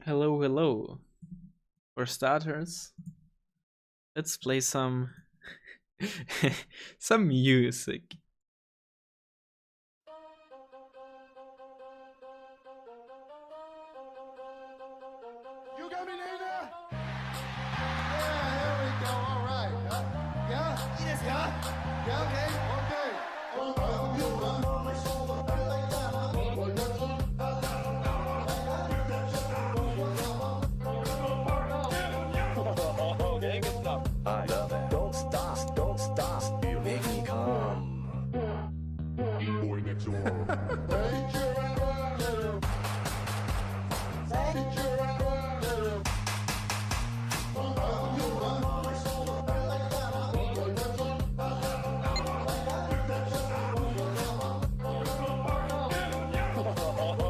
Hello, hello. For starters, let's play some some music. You got me, nigga? Yeah, here we go. All right. Yeah? Yes, yeah? Okay, okay. Okay, good stuff. I love it. Don't stop. You make me come. Boy next door.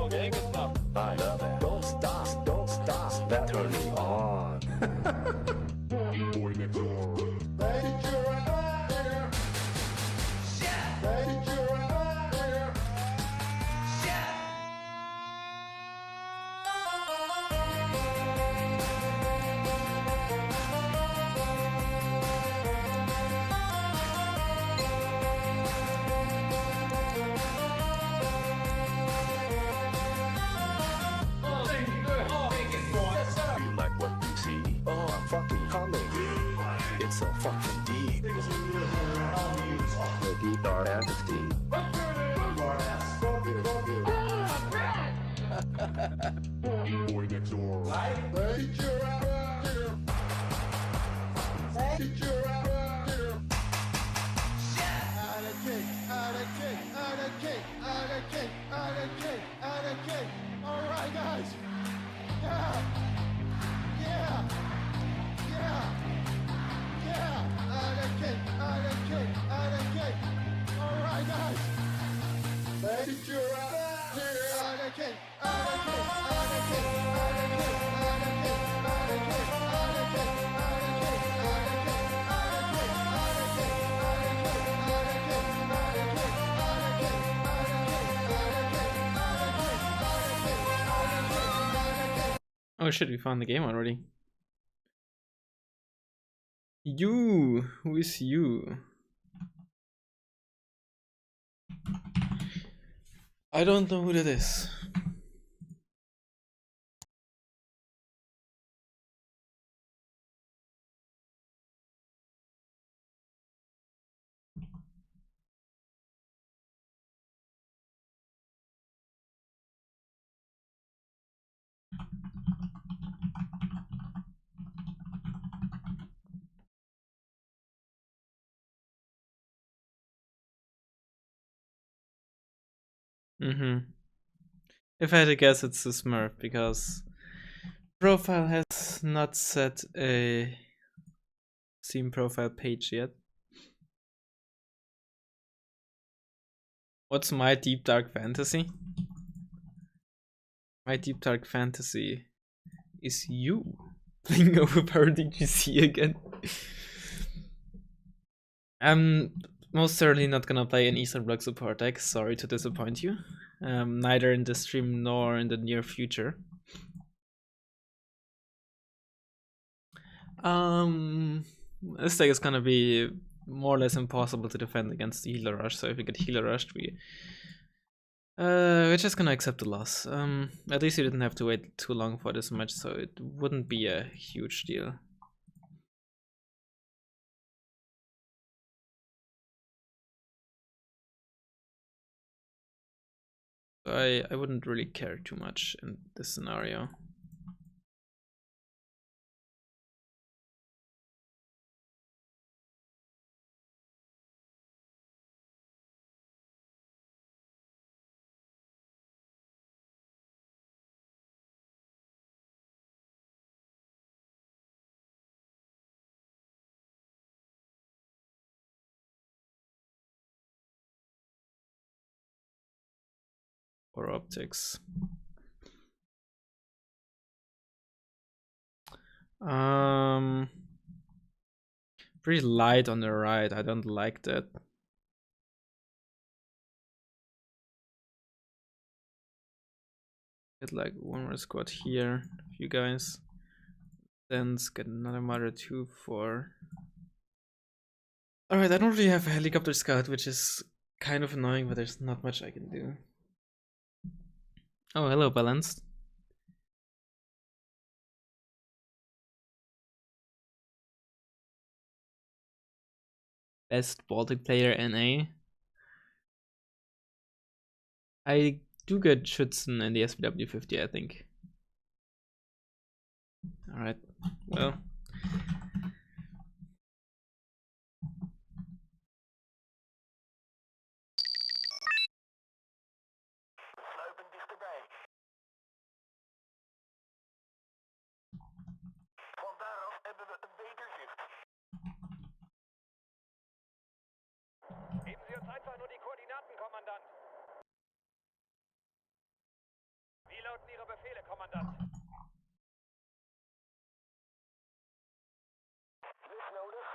Okay, good stuff. I love it. Don't stop. That turn me on. Boy next door. You like what you see? Oh, I'm fucking coming. It's so fucking deep. The deep dark entity. Boy next door. All right, guys. Yeah. Yeah. Out of cake. All right, guys. Make sure out of cake. Oh shit, we found the game already. You, who is you? I don't know who that is. If I had to guess, it's the Smurf because profile has not set a Steam profile page yet. What's my deep dark fantasy? My deep dark fantasy is you playing Overpowered DGC again. I'm most certainly not gonna play an Eastern Bloc support deck, sorry to disappoint you. Neither in the stream nor in the near future. This deck is gonna be more or less impossible to defend against the healer rush, so if we get healer rushed, we're just gonna accept the loss. At least you didn't have to wait too long for this match, so it wouldn't be a huge deal. I wouldn't really care too much in this scenario. Or optics. Pretty light on the right. I don't like that. Get like one more squad here. you guys. Then let's get another Marder 2 for... Alright, I don't really have a helicopter scout, which is kind of annoying, but there's not much I can do. Oh, hello, Balanced. Best Baltic player NA. I do get Schützen in the SPW 50, I think. Alright, well. Sluipend dichterbij. Van daaraf hebben we een beter zicht. Geben Sie uns einfach nur die Koordinaten, Kommandant. Wie lauten Ihre Befehle, Kommandant? Licht nodig?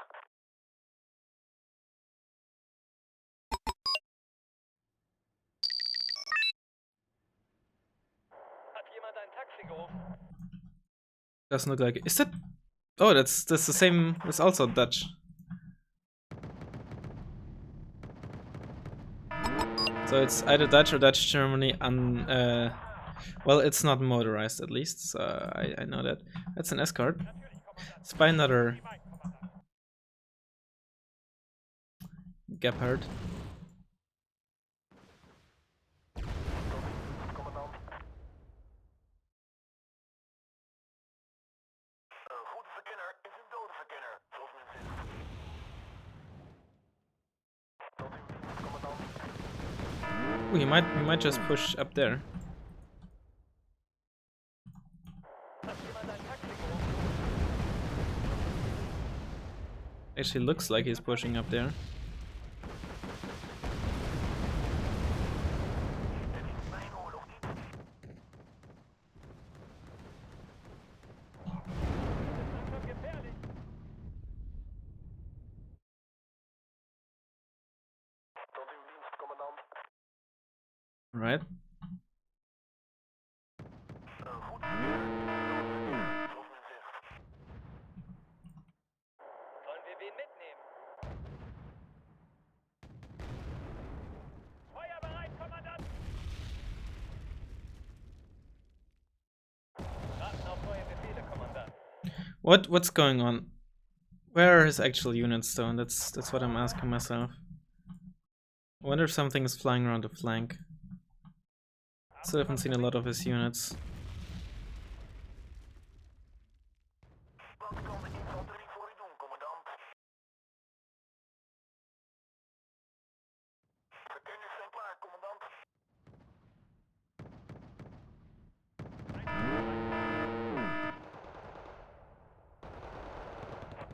Hat jemand ein Taxi gerufen? Doesn't look like it. Is that... Oh, that's the same... It's also Dutch. So it's either Dutch or Dutch Germany well, it's not motorized at least, so I know that. That's an escort. Let's buy another Gepard. Een goede verkenner is een dode verkenner, zoals men zegt. Tot uw dienst, commandant. Ooh, he might just push up there. Hat jemand ein Taxi gerufen? Actually looks like he's pushing up there. Het is mijn oorlog niet. Dat is gefährlich. Tot uw dienst, commandant. Right. Een goed verkenner is een dode verkenner, zoals men zegt. Sollen wir wen mitnehmen? Feuerbereit, Kommandant! Warten auf neue Befehle, Kommandant. What's going on? Where are his actual units though? That's what I'm asking myself. I wonder if something is flying around the flank. Still haven't seen a lot of his units. Wat kan de infanterie voor u doen, commandant? Verkenners zijn klaar, commandant.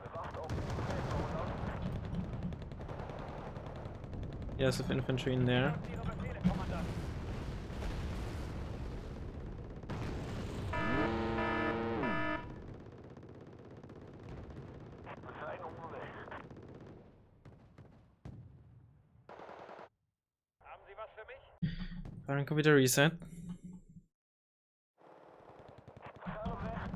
We wachten op uw bevel, commandant. Yes, of infantry in there. Ihre Befehle, commandant. We zijn onderweg. Haben Sie was für mich? Firing computer reset. Gaan we weg?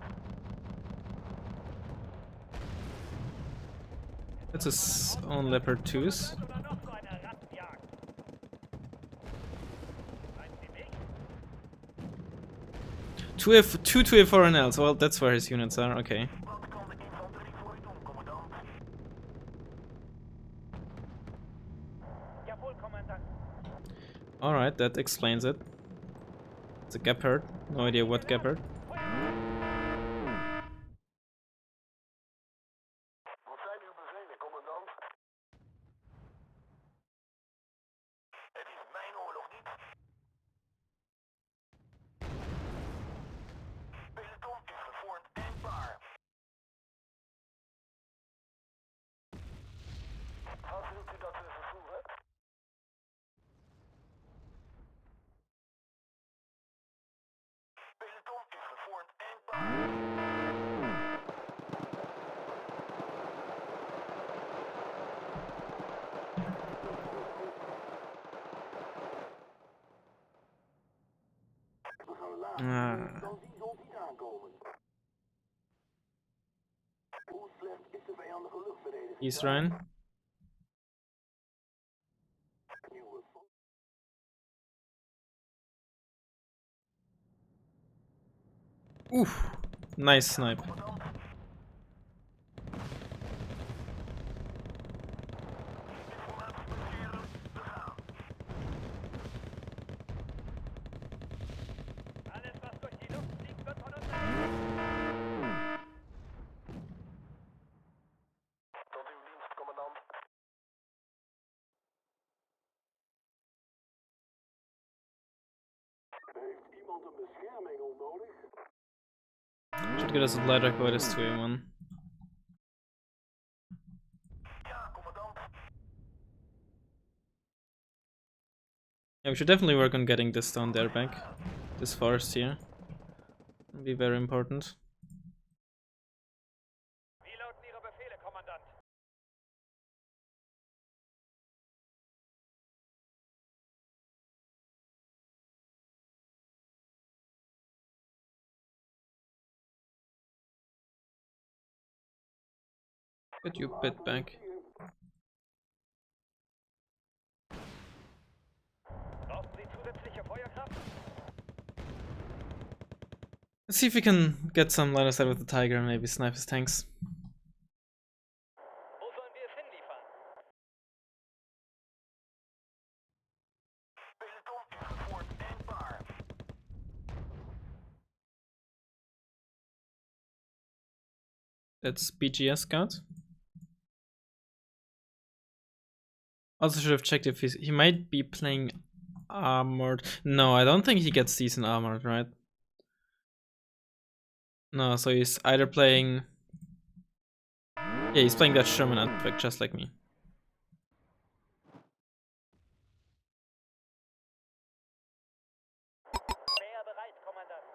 That's his own Leopard 2s. Oder noch so eine Rattenjagd? Meinen Sie mich? Two 2A4NLs. Well, that's where his units are. Okay. Wat kan de infanterie voor u doen, commandant? Jawohl, commandant. Alright, that explains it. It's a Gepard. No idea what Gepard. Wat zijn uw bevelen, commandant? Het is mijn oorlog niet. Peloton is gevormd en klaar. Wat wilt u dat we vervoeren? Peloton is gevormd en klaar. Ah. Dan zien ze niet aankomen. Hoe slecht is de vijandige luchtverdediging? He's Ryan. Nieuwe Oof, nice snipe. Alles, was durch die Luft fliegt, wird von uns tot uw dienst, commandant. Heeft iemand een beschermengel nodig? Should get us a lighter code as 2-1. Ja, commandant. Yeah, we should definitely work on getting this down there back. This forest here. Would be very important. Wie lauten Ihre Befehle, Kommandant? Get you bit back. Brauchen Sie zusätzliche Feuerkraft? Let's see if we can get some line of sight with the tiger and maybe snipe his tanks. Wo sollen wir es hinliefern? Peloton is gevormd en klaar. That's BGS scout. Also should have checked if he might be playing armored. No, I don't think he gets decent armored, right? No, so he's either playing... Yeah, he's playing that Sherman artifact just like me. Mehr bereit, Kommandant.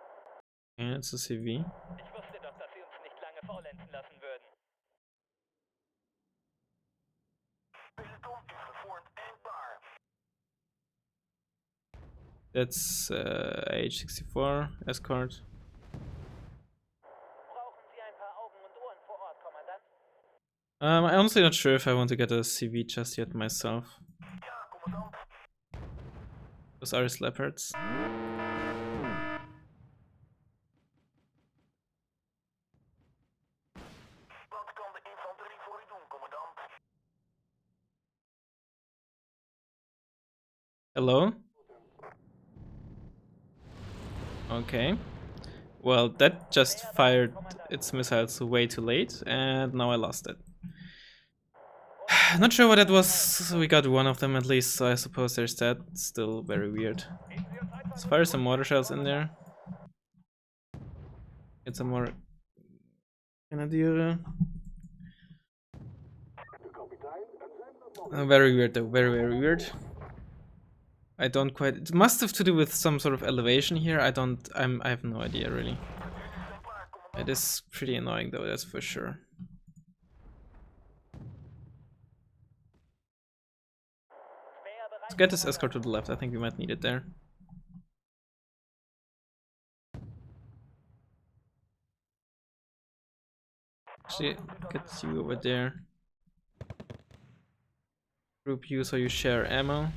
Okay, it's a CV. Ich wusste doch, dass Sie uns nicht lange faulenzen lassen würden. Peloton is gevormd en klaar. That's AH-64 escort. Brauchen Sie ein paar Augen und Ohren vor Ort, Kommandant? I'm honestly not sure if I want to get a CV just yet myself. Ja, commandant. Those are his leopards. Wat kan de infanterie voor u doen, commandant? Hello? Okay. Well, that just fired its missiles way too late, and now I lost it. Not sure what that was. We got one of them at least, so I suppose there's that. Still very weird. Let's fire some mortar shells in there. Get some more Grenadiere. De kapitein en zijn man. Very weird though, very weird. I don't quite... It must have to do with some sort of elevation here. I have no idea really. It is pretty annoying though, that's for sure. Let's get this escort to the left. I think we might need it there. Actually, get you over there. Group you so you share ammo.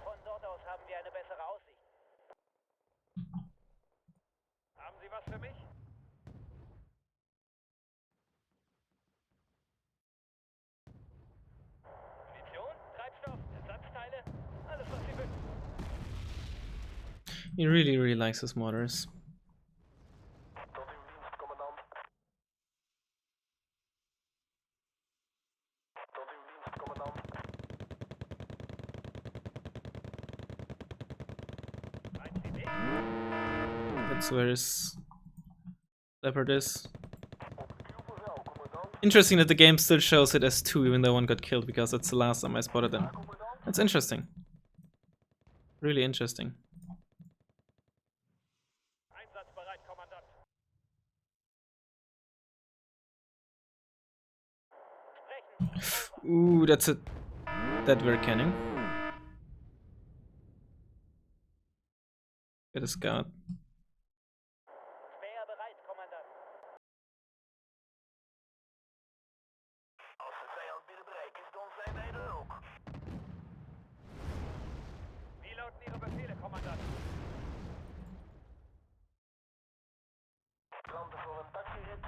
Von dort aus haben wir eine bessere Aussicht. Haben Sie was für mich? Munition, Treibstoff, Ersatzteile, alles was Sie wünschen. He really likes his mortars. Tot uw dienst, commandant. Tot uw dienst, commandant. Meinen Sie nicht? That's where his leopard is. Op uw bevel, commandant. Interesting that the game still shows it as 2 even though one got killed, because that's the last time I spotted them. That's interesting. Really interesting. Einsatz Ooh, that's a dead cannon. Get a scout. Speer bereit, Kommandant. Als de vijand binnenbereik is, dan zijn wij er ook. Wie lauten Ihre Befehle, Kommandant? Planten voor een taxirit.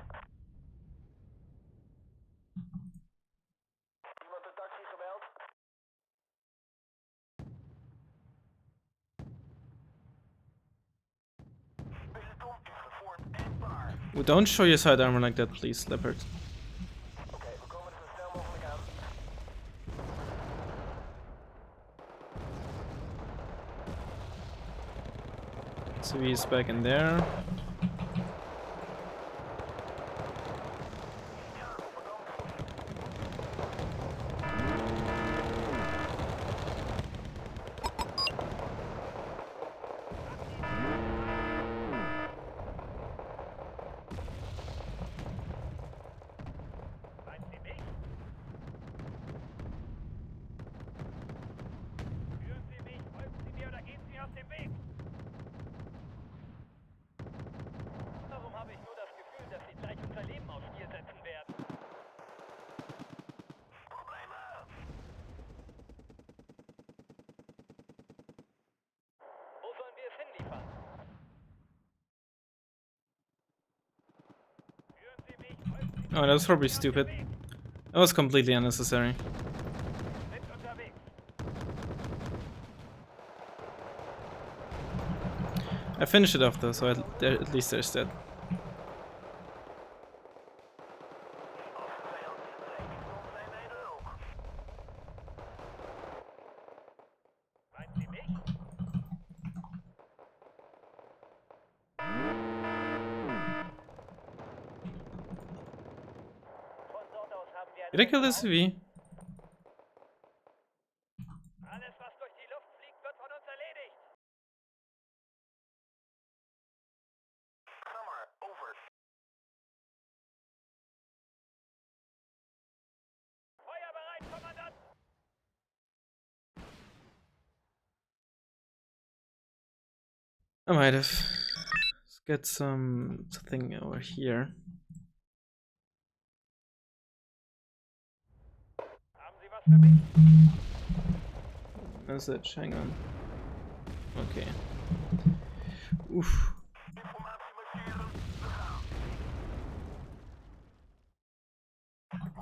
Iemand een taxi gebeld? Peloton is gevormd en klaar. Ooh, don't show your side armor like that, please, Leopard. Oké, we komen er zo snel mogelijk aan. So he's back in there. Meinen Sie mich? Führen Sie mich, folgen Sie mir oder gehen Sie aus dem Weg? Darum habe ich nur das Gefühl, dass Sie gleich unser Leben aufs Spiel setzen werden. Wo sollen wir es hinliefern? Führen Sie mich, folgen Sie mir Oh, that was probably stupid. That was completely unnecessary. sind unterwegs. I finished it off though, so at least there's that. Meinen Sie mich? Von dort aus haben wir Did I kill the CV? Alles, was durch die Luft fliegt, wird von uns erledigt. Summer, over. Feuer bereit, Kommandant. I might have. Let's get something over here. Haben Sie was für mich? Message, hang on. Okay. Oof. Informatie markeren. We gaan.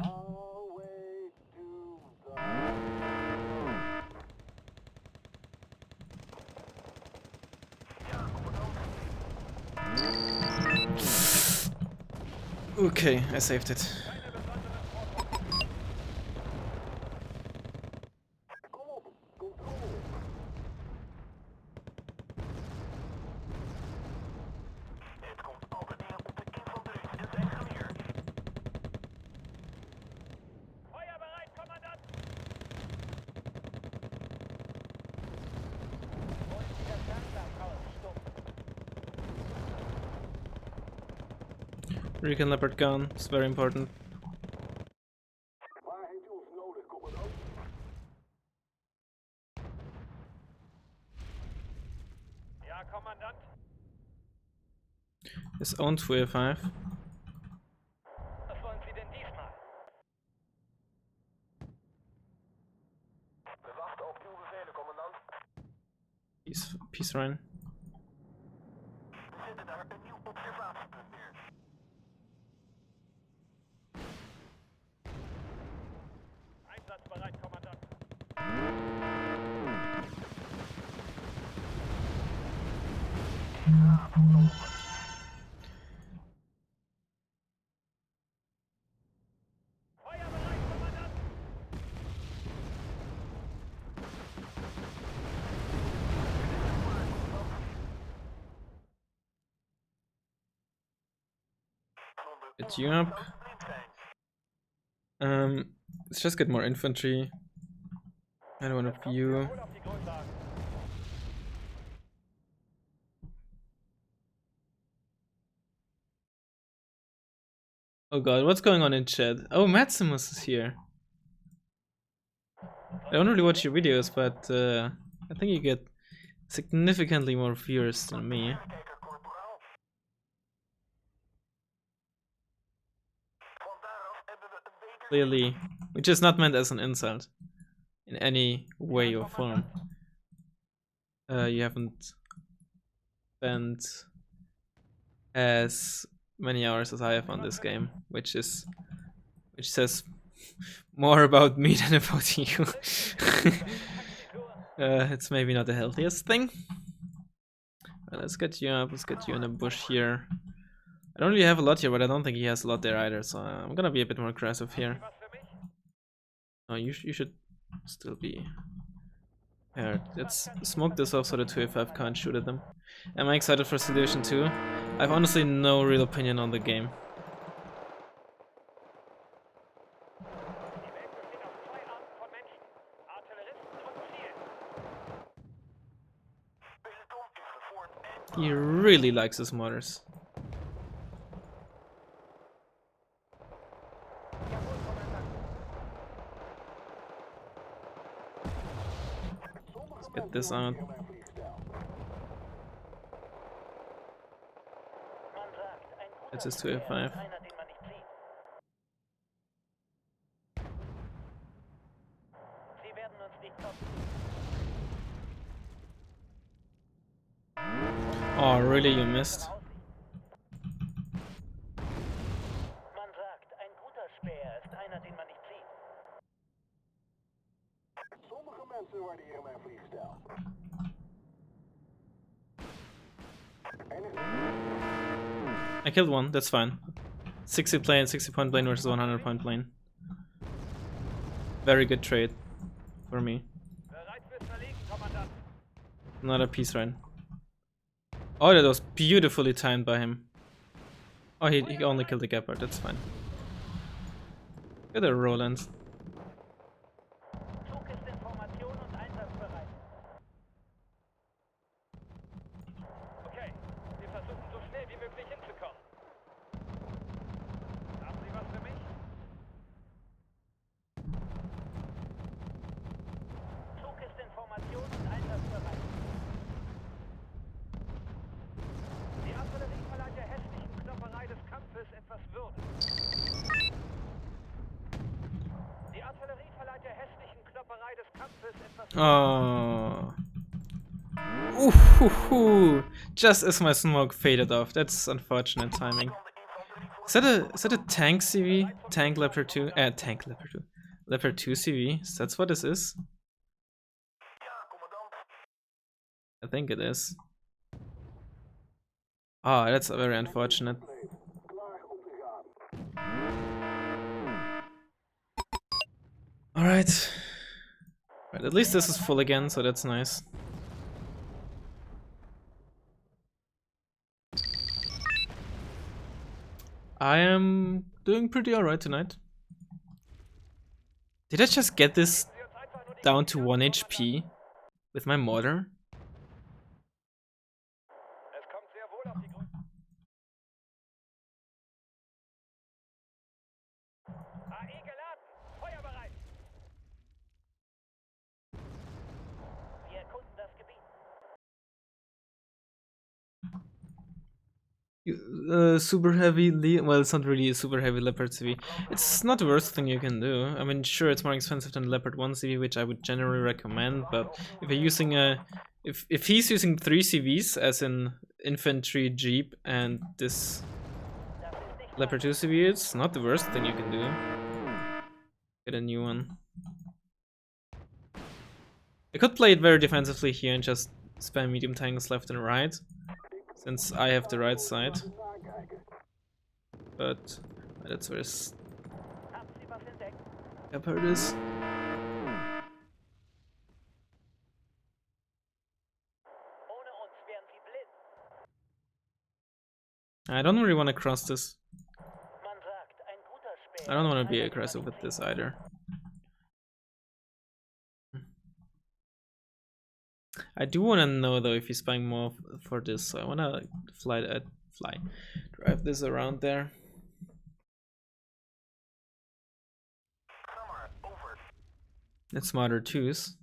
Always to the Ja, commandant. Okay, I saved it. Kom op, controle. Het komt altijd neer op de infanterie en zijn geweer. Feuer bereit, Kommandant. Holen Sie das Fernwerk raus, stumm. Recon Leopard gun, it's very important. Waar heeft u ons nodig, commandant? Ja, Kommandant. His own 2A5. Was wollen Sie denn diesmal? We wachten op uw bevelen, commandant. Peace Ryan. We zetten daar een nieuw observatiepunt neer. Einsatzbereit, Kommandant. Feuer bereit, Kommandant. Get you up. Let's just get more infantry. I don't want to view. Hol auf die Grundlagen. Oh god, what's going on in chat? Oh, Maximus is here. I don't really watch your videos, but I think you get significantly more viewers than me. Clearly, which is not meant as an insult in any way or form. You haven't spent as many hours as I have on this game, which says more about me than about you. It's maybe not the healthiest thing. Well, let's get you up. Let's get you in a bush here. I don't really have a lot here, but I don't think he has a lot there either, so I'm gonna be a bit more aggressive here. Oh, you should still be prepared. Let's smoke this off so the 2F5 can't shoot at them. Am I excited for Solution 2? I have honestly no real opinion on the game. He really likes his mortars. Let's get this out. That's his 2F5. Oh, really? You missed? I killed one, that's fine. 60 plane, 60 point plane versus 100 point plane. Very good trade for me. Another piece right. Oh, that was beautifully timed by him. Oh, he only killed the Gepard, that's fine. Get a Roland. Oh. Ooh, just as my smoke faded off. That's unfortunate timing. Is that a tank CV? Tank Leopard 2? Tank Leopard 2. Leopard 2 CV? That's what this is? I think it is. Oh, that's very unfortunate. Alright. Right, at least this is full again, so that's nice. I am doing pretty alright tonight. Did I just get this down to 1 HP with my mortar? Super heavy, well, it's not really a super heavy Leopard CV. It's not the worst thing you can do. I mean, sure, it's more expensive than Leopard 1 CV, which I would generally recommend, but if you're using if he's using 3 CVs, as in infantry, jeep, and this Leopard 2 CV, it's not the worst thing you can do. Get a new one. I could play it very defensively here and just spam medium tanks left and right, since I have the right side. But that's where Gepard is. I don't really want to cross this. I don't want to be aggressive with this either. I do want to know though if he's buying more for this, so I want to drive this around there. It's smarter twos.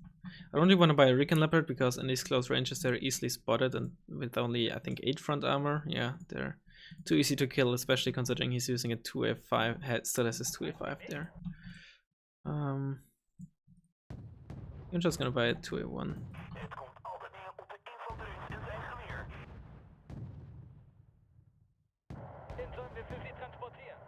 I don't really want to buy a Recon Leopard because in these close ranges they're easily spotted, and with only I think 8 front armor, yeah, they're too easy to kill, especially considering he's using a 2A5, still has his 2A5 there. I'm just gonna buy a 2A1. Het komt altijd neer op de infanterist en zijn geweer. Den sollen wir für Sie transportieren.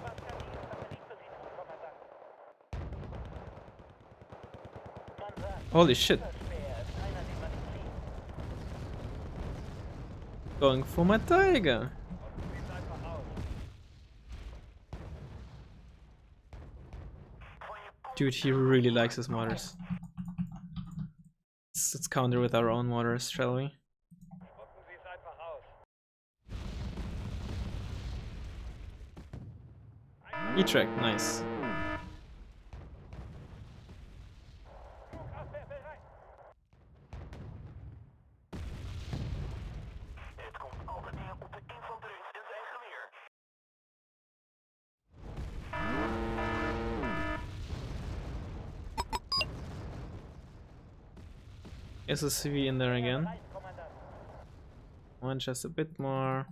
Was kann die Infanterie für Sie tun, Kommandant? Man sagt, Holy shit, das Speer ist einer, den man nicht sieht. going for my tiger. Sieht einfach aus. Dude, he really likes his mortars. Let's counter with our own mortars, shall we? Spucken Sie es einfach aus. E-track, nice. Flugabwehr bereit. Het komt altijd neer op de infanterist en zijn geweer. Is a CV in there again? Bereit, Kommandant. One just a bit more.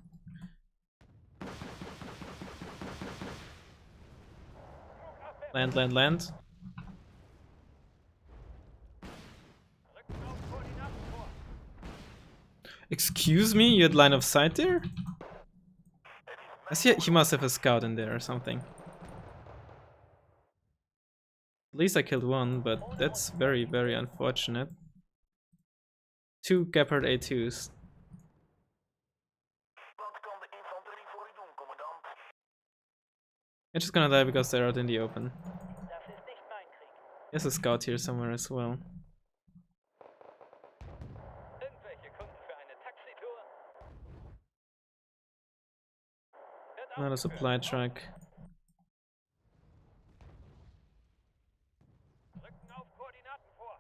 Land, land, land. Rücken auf Koordinaten vor. Excuse me, you had line of sight there? I see he must have a scout in there or something. At least I killed one, but that's very, very unfortunate. 2 Gepard A2s. Wat kan de infanterie voor u doen, commandant? They're just gonna die because they're out in the open. Das ist nicht mein Krieg. There's a scout here somewhere as well. Irgendwelche Kunden für eine Taxitour? Wird Not a ausgeführt. supply truck. Rücken auf Koordinaten vor.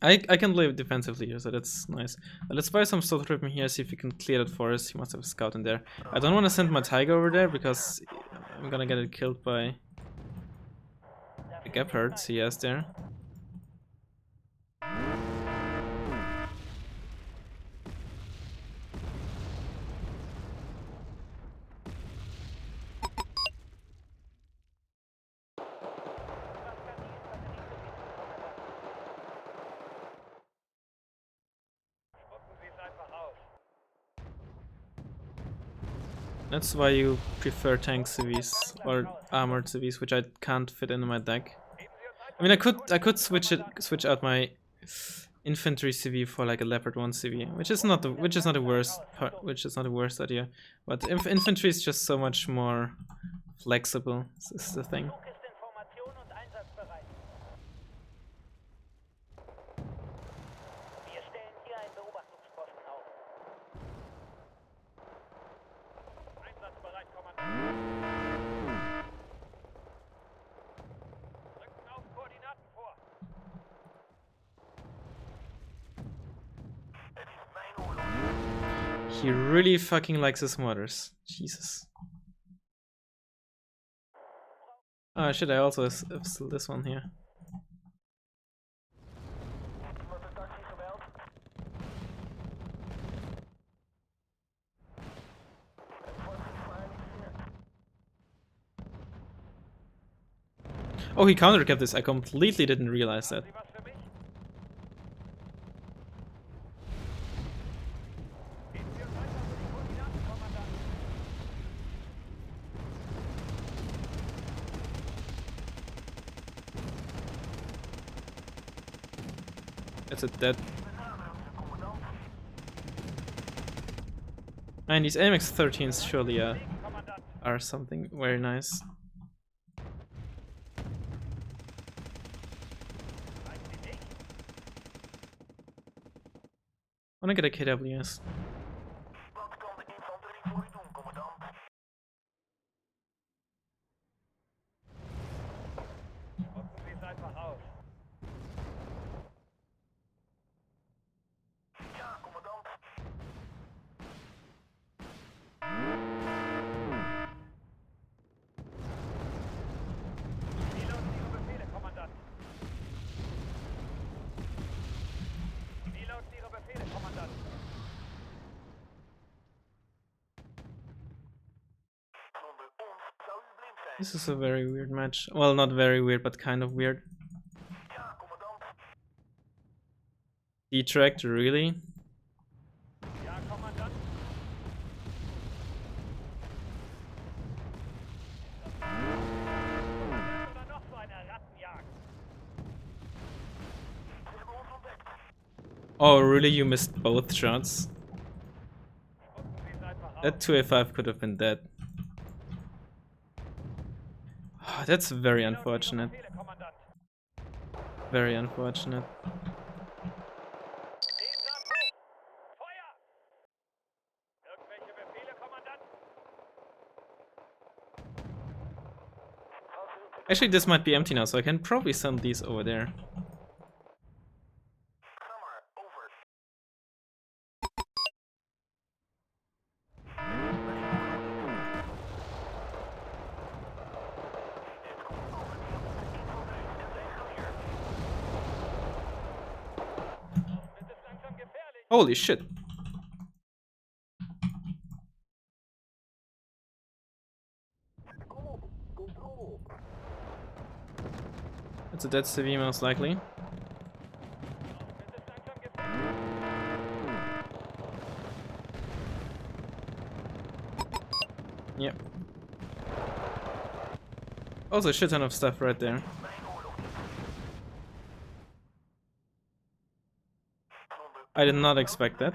I can play defensively here, so that's nice. Let's buy some Stealth Ribbon here, see if we can clear that forest. He must have a scout in there. I don't want to send my tiger over there because I'm gonna get it killed by the Gephards he has there. Spucken Sie es einfach aus. That's why you prefer tank civis or armored civis, which I can't fit into my deck. Geben Sie uns einfach I mean, I could switch out my infantry CV for like a leopard 1 CV, which is not the worst idea. But infantry is just so much more flexible. This is the thing. Flug ist in Formation und einsatzbereit. Wir stellen hier einen Beobachtungsposten auf. Einsatzbereit, Kommandant. Rücken auf Koordinaten vor. Het is mijn oorlog. He really fucking likes his mortars. Jesus. Oh shit, I also have still this one here. Iemand een taxi gebeld? Het wordt gevaarlijk. Oh, he counterkept this. I completely didn't realize that. Sie was für mich? Geben Sie uns einfach nur die Koordinaten, Kommandant. That's a dead. Man, these AMX 13s surely Kommandant. are something very nice. Reicht Sie nicht? Wanna get a KWS. Wat kan de infanterie voor u doen, commandant? This is a very weird match. Well, not very weird, but kind of weird. Detract, really? Ja, Kommandant. Oder noch so eine Rattenjagd. Oh, really? You missed both shots? Spucken Sie es einfach aus. That 2A5 could have been dead. Oh, that's very unfortunate. Befehle, Kommandant. Very unfortunate. Sehensam hoch. Feuer! Irgendwelche Befehle, Kommandant? Actually, this might be empty now, so I can probably send these over there. Wird es langsam gefährlich? Holy shit. It's a dead CV most likely. Wird es langsam gefährlich? Yep. Also a shit ton of stuff right there. I did not expect that.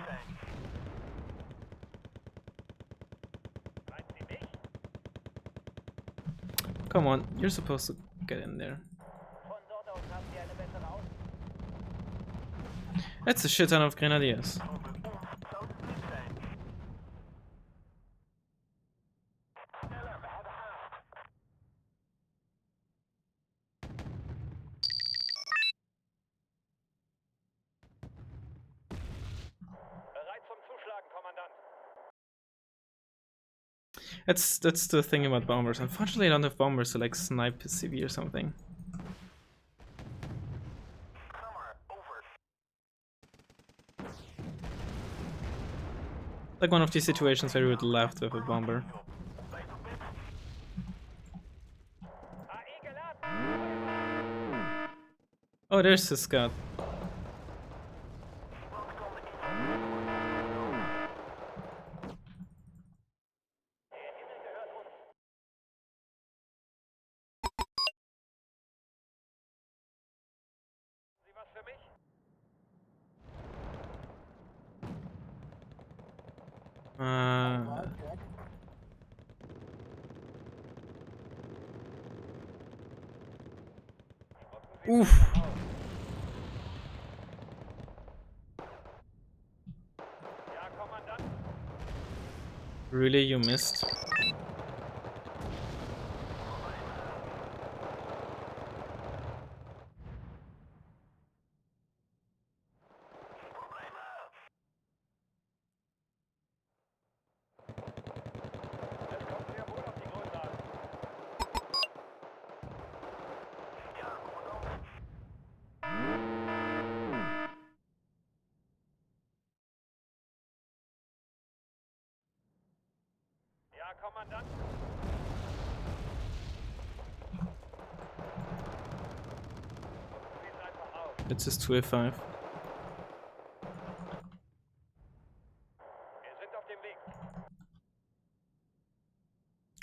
Meinen Sie mich? Come on, you're supposed to get in there. Von dort aus haben Sie eine bessere Aus. That's a shit ton of grenadiers. Bereit zum Zuschlagen, Kommandant. That's the thing about bombers. Unfortunately, I don't have bombers to like snipe CV or something. Like one of these situations where you would love to have a bomber. AE geladen. Oh, there's the scout. Der Himmel gehört uns. Sie was für mich? Oof. Ja, Kommandant. Really, you missed? Es kommt sehr wohl auf die Größe an. Ja, Kommandant. Sie es einfach aus. It's just 2A5. Wir sind auf dem Weg.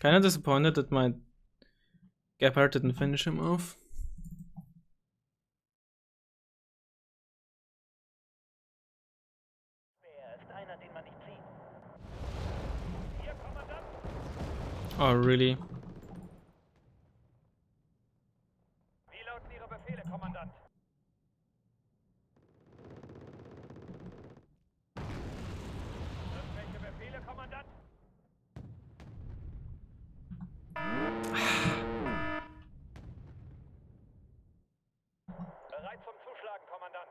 Kinda disappointed that my Gepard didn't finish him off. Er ist einer, den man nicht sieht. Hier, Kommandant. Oh, really? Wie lauten Ihre Befehle, Kommandant? Irgendwelche Befehle, Kommandant? Bereit zum Zuschlagen, Kommandant.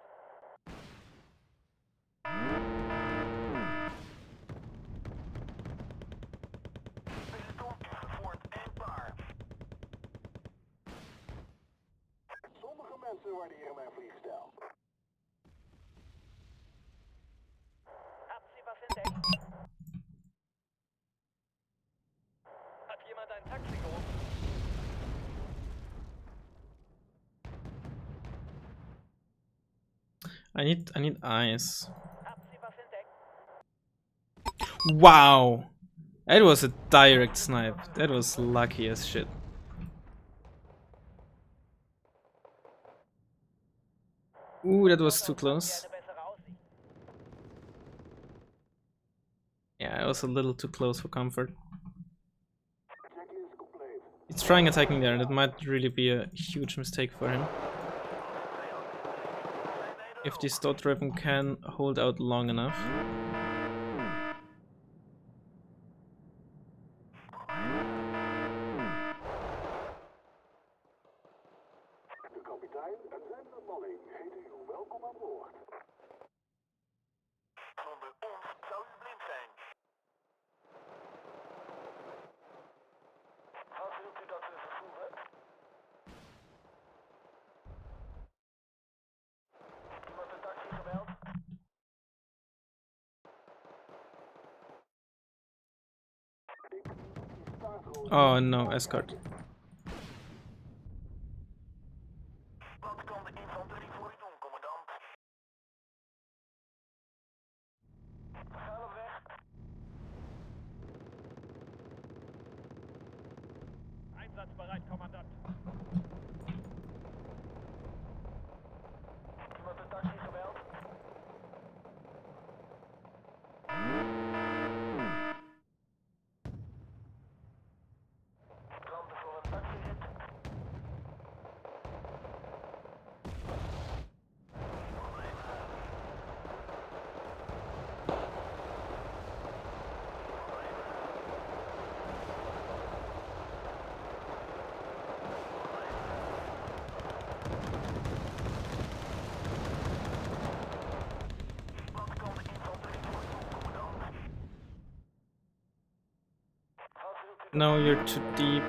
I need eyes. Haben Sie was entdeckt? Wow! That was a direct snipe. That was lucky as shit. Ooh, that was too close. Eine bessere Aussicht. Yeah, it was a little too close for comfort. He's trying attacking there, and it might really be a huge mistake for him. If the Stout Raven can hold out long enough. De kapitein en zijn bemanning heten u welkom aan boord. Zonder ons zou u blind zijn. Wat wilt u dat we vervoeren? Iemand een taxi gebeld? Oh no, escort. Wat kan de infanterie voor u doen, commandant? We gaan op weg. Einsatzbereit, Kommandant. Iemand een taxi gebeld? Klanten voor een taxirit? Wat kan de infanterie voor u doen, commandant? Wat wilt u No, you're too deep.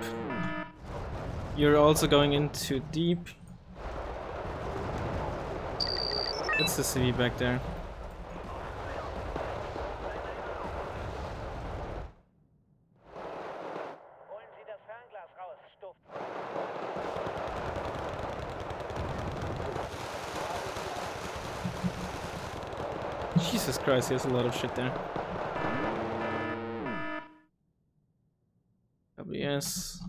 You're also going in too deep. It's the CV back there. Holen Sie das Fernglas raus, Stuft. Jesus Christ, he has a lot of shit there. WS.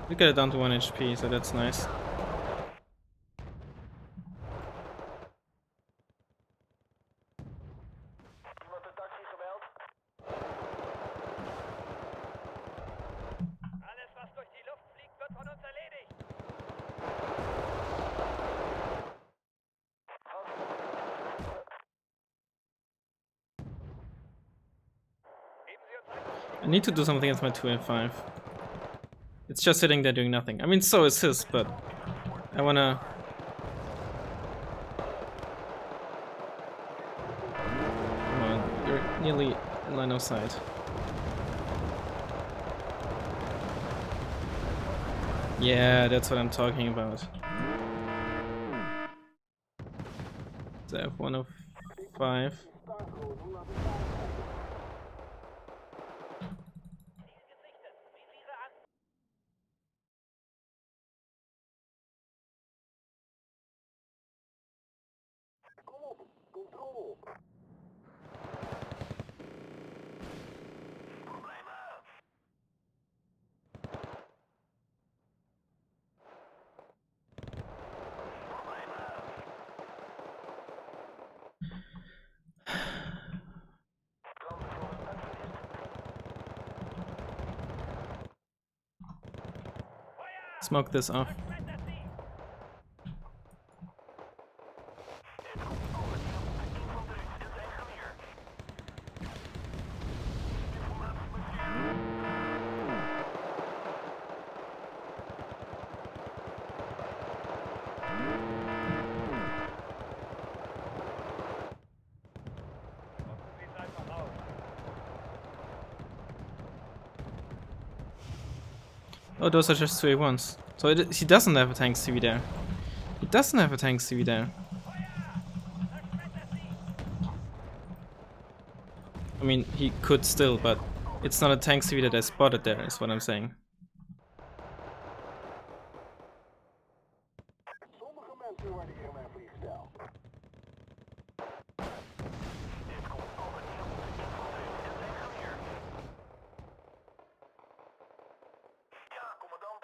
We got it down to 1 HP, so that's nice. iemand een taxi gebeld? Alles, was durch die Luft fliegt, wird von uns erledigt. Geben Sie uns ein. I need to do something with my 2A5. It's just sitting there doing nothing. I mean, so is his, but I wanna... Come on, you're nearly in line of sight. Yeah, that's what I'm talking about. So I have 1 of 5. Ziel gesichtet. Visiere an. Kom op, controle. Smoke this off. Schmettert Sie. Nutzen Sie es einfach aus. Oh, those are just 2A1s. So he doesn't have a tank CV there. He doesn't have a tank CV there. I mean, he could still, but It's not a tank CV that I spotted there, is what I'm saying. Sommige mensen waarderen mijn vliegstijl. Dit komt altijd neer op de infanterie en zijn geweer. Ja, commandant.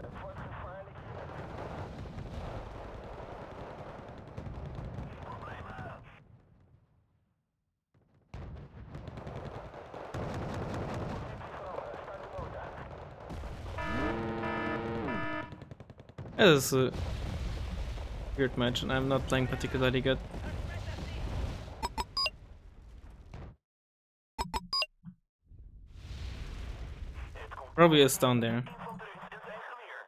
Het wordt gevaarlijk hier. Problemen. Yeah, this is a weird match, and I'm not playing particularly good. Probably is down there. Infanterie en zijn geweer.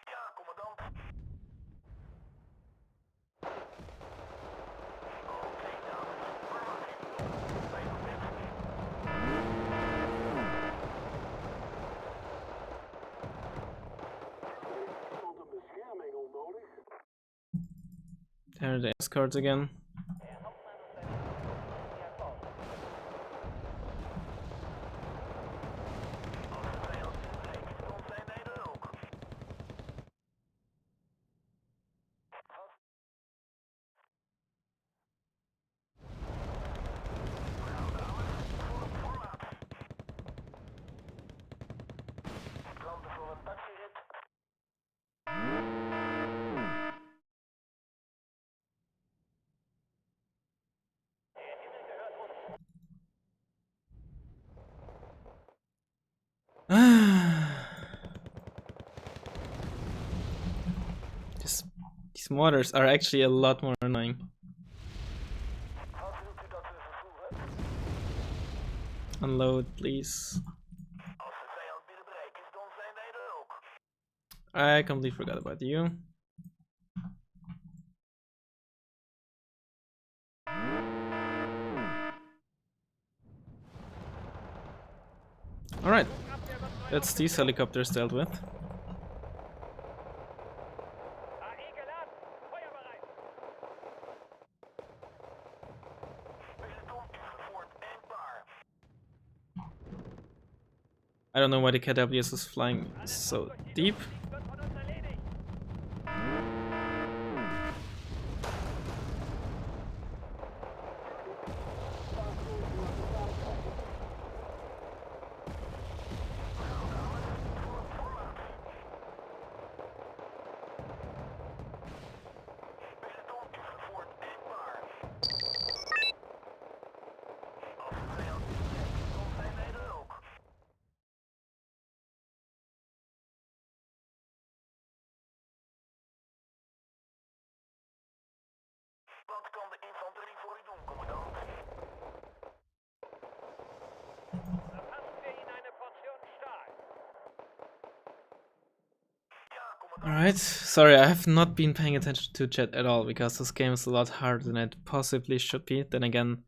Ja, commandant. Oké, dames. Waar maak je nog? Bij de wet. Iemand een bescherming onnodig? There are the escorts again. Als de vijand inbreekt, dan zijn wij er ook. Klanten voor een taxirit. These mortars are actually a lot more annoying. Wat wilt u dat we vervoeren? Unload, please. Als de vijand binnen bereik is, dan zijn wij er ook. I completely forgot about you. Alright, that's these helicopters dealt with. AE geladen. Feuerbereit. Peloton is gevoerd en klaar. I don't know why the KWS is flying so deep. Wird von uns erledigt. Peloton is gevoerd en klaar. Als de vijand inbreekt, dan zijn wij er ook. Wat kan de infanterie voor u doen, commandant? Verpassen wir ihnen eine Portion Stahl. Ja, commandant. Alright, sorry, I have not been paying attention to chat at all because this game is a lot harder than it possibly should be. Then again,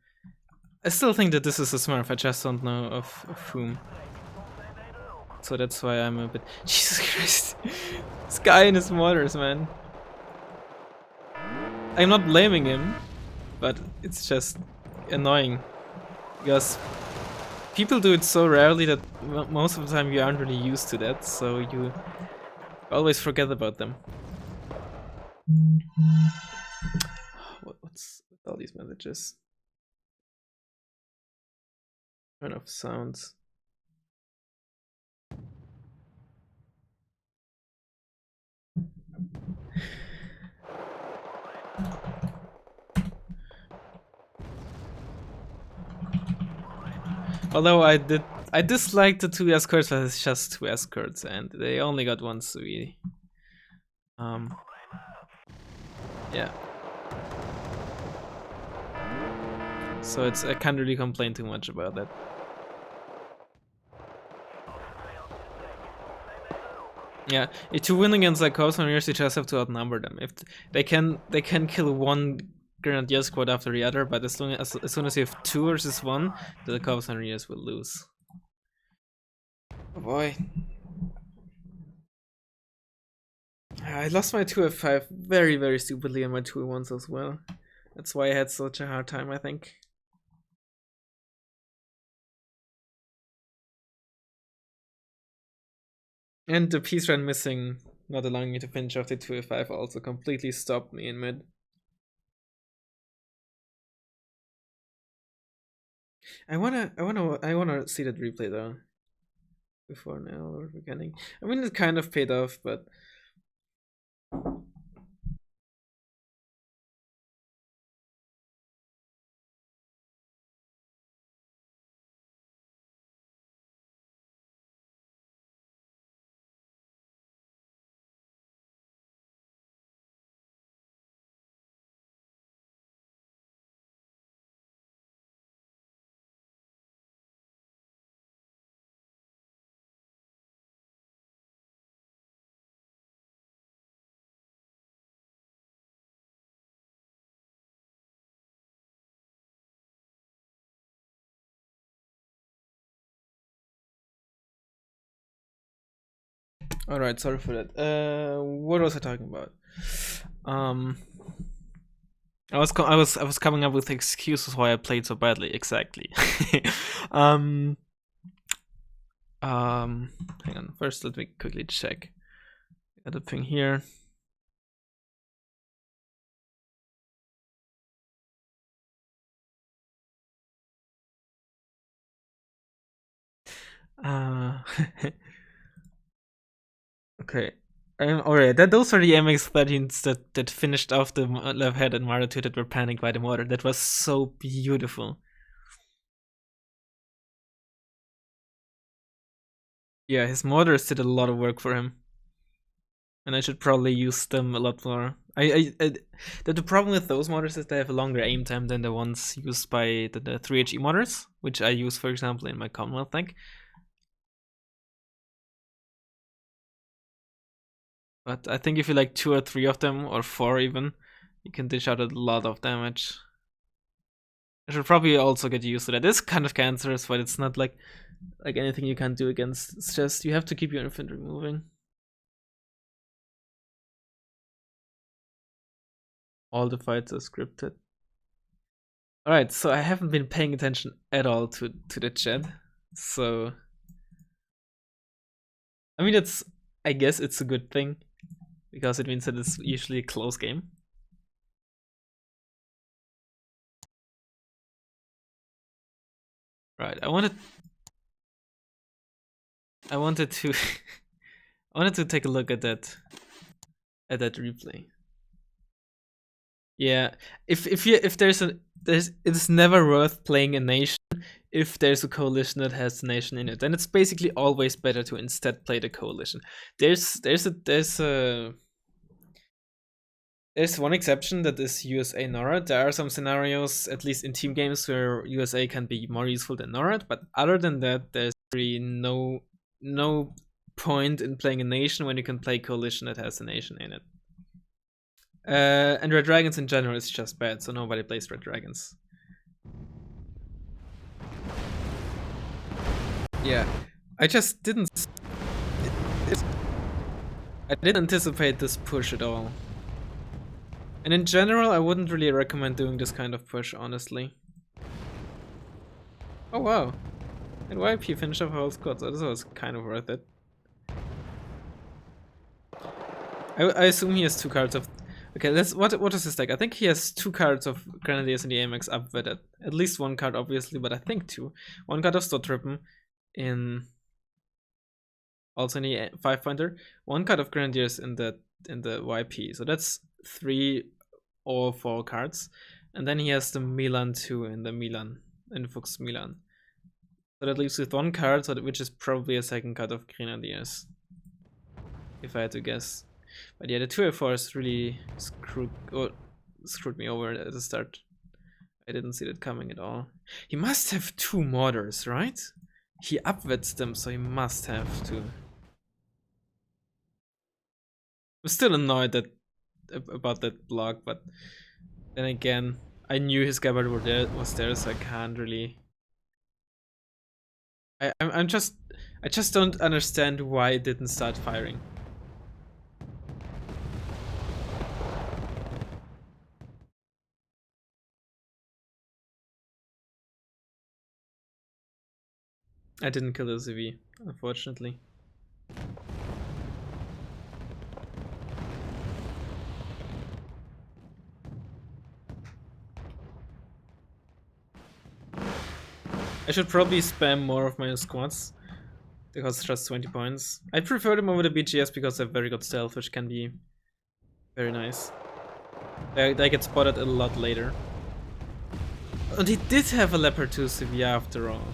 I still think that this is a Smurf, I just don't know of whom. So that's why I'm a bit... Jesus Christ! This guy and his mortars, man. I'm not blaming him, but it's just annoying. Because people do it so rarely that most of the time you aren't really used to that, so you always forget about them. What's with all these messages? Turn off sounds. Although I disliked the two escorts, but it's just two escorts and they only got one Sui. Yeah. So I can't really complain too much about that. Yeah, to win against like Corps Marines, you just have to outnumber them. If they can kill one Grenadier squad after the other, but as soon as you have 2 versus 1, the Corps Marines will lose. Oh boy. I lost my 2F5 very, very stupidly and my 2E1s as well. That's why I had such a hard time, I think. And the piece ran missing, not allowing me to finish off the 2F5, also completely stopped me in mid. I wanna see that replay though. Before now or beginning. I mean, it kind of paid off, but all right. Sorry for that. What was I talking about? I was coming up with excuses why I played so badly. Exactly. Hang on. First, let me quickly check. Got a thing here. Okay. Alright, those are the MX-13s that finished off the left head and Mario 2 that were panicked by the motor. That was so beautiful. Yeah, his motors did a lot of work for him. And I should probably use them a lot more. The problem with those motors is they have a longer aim time than the ones used by the 3HE motors, which I use, for example, in my Commonwealth tank. But I think if you like 2 or 3 of them, or 4 even, you can dish out a lot of damage. I should probably also get used to that. It's kind of cancerous, but it's not like anything you can't do against. It's just you have to keep your infantry moving. All the fights are scripted. Alright, so I haven't been paying attention at all to the chat. So I mean, I guess it's a good thing, because it means that it's usually a close game. Right, I wanted to I wanted to take a look at that replay. Yeah, if it's never worth playing a nation if there's a coalition that has the nation in it. Then it's basically always better to instead play the coalition. There's one exception, that is USA NORAD. There are some scenarios, at least in team games, where USA can be more useful than NORAD, but other than that, there's really no point in playing a nation when you can play coalition that has a nation in it. And Red Dragons in general is just bad, so nobody plays Red Dragons. Yeah, I just didn't. I didn't anticipate this push at all. And in general, I wouldn't really recommend doing this kind of push, honestly. Oh wow. And YP finished off a whole squad, so this was kind of worth it. I assume he has 2 cards of... Okay, what is his deck? I think he has 2 cards of Grenadiers in the AMX upvetted. At least 1 card, obviously, but I think 2. 1 card of Stotrippen in... Also in the 5-pointer. 1 card of Grenadiers in the YP. So that's 3 or 4 cards. And then he has the Milan 2 in the Milan, in Fuchs Milan. So that leaves with 1 card, which is probably a 2nd card of Grenadiers, if I had to guess. But yeah, the 2F4s really screwed me over at the start. I didn't see that coming at all. He must have 2 mortars, right? He upvets them, so he must have 2. I'm still annoyed about that block, but then again, I knew his scabbard was there, so I can't really. I just don't understand why it didn't start firing. I didn't kill the CV, unfortunately. I should probably spam more of my squads. They cost just 20 points. I prefer them over the BGS because they have very good stealth, which can be very nice. They get spotted a lot later. And he did have a Leopard 2 CV after all.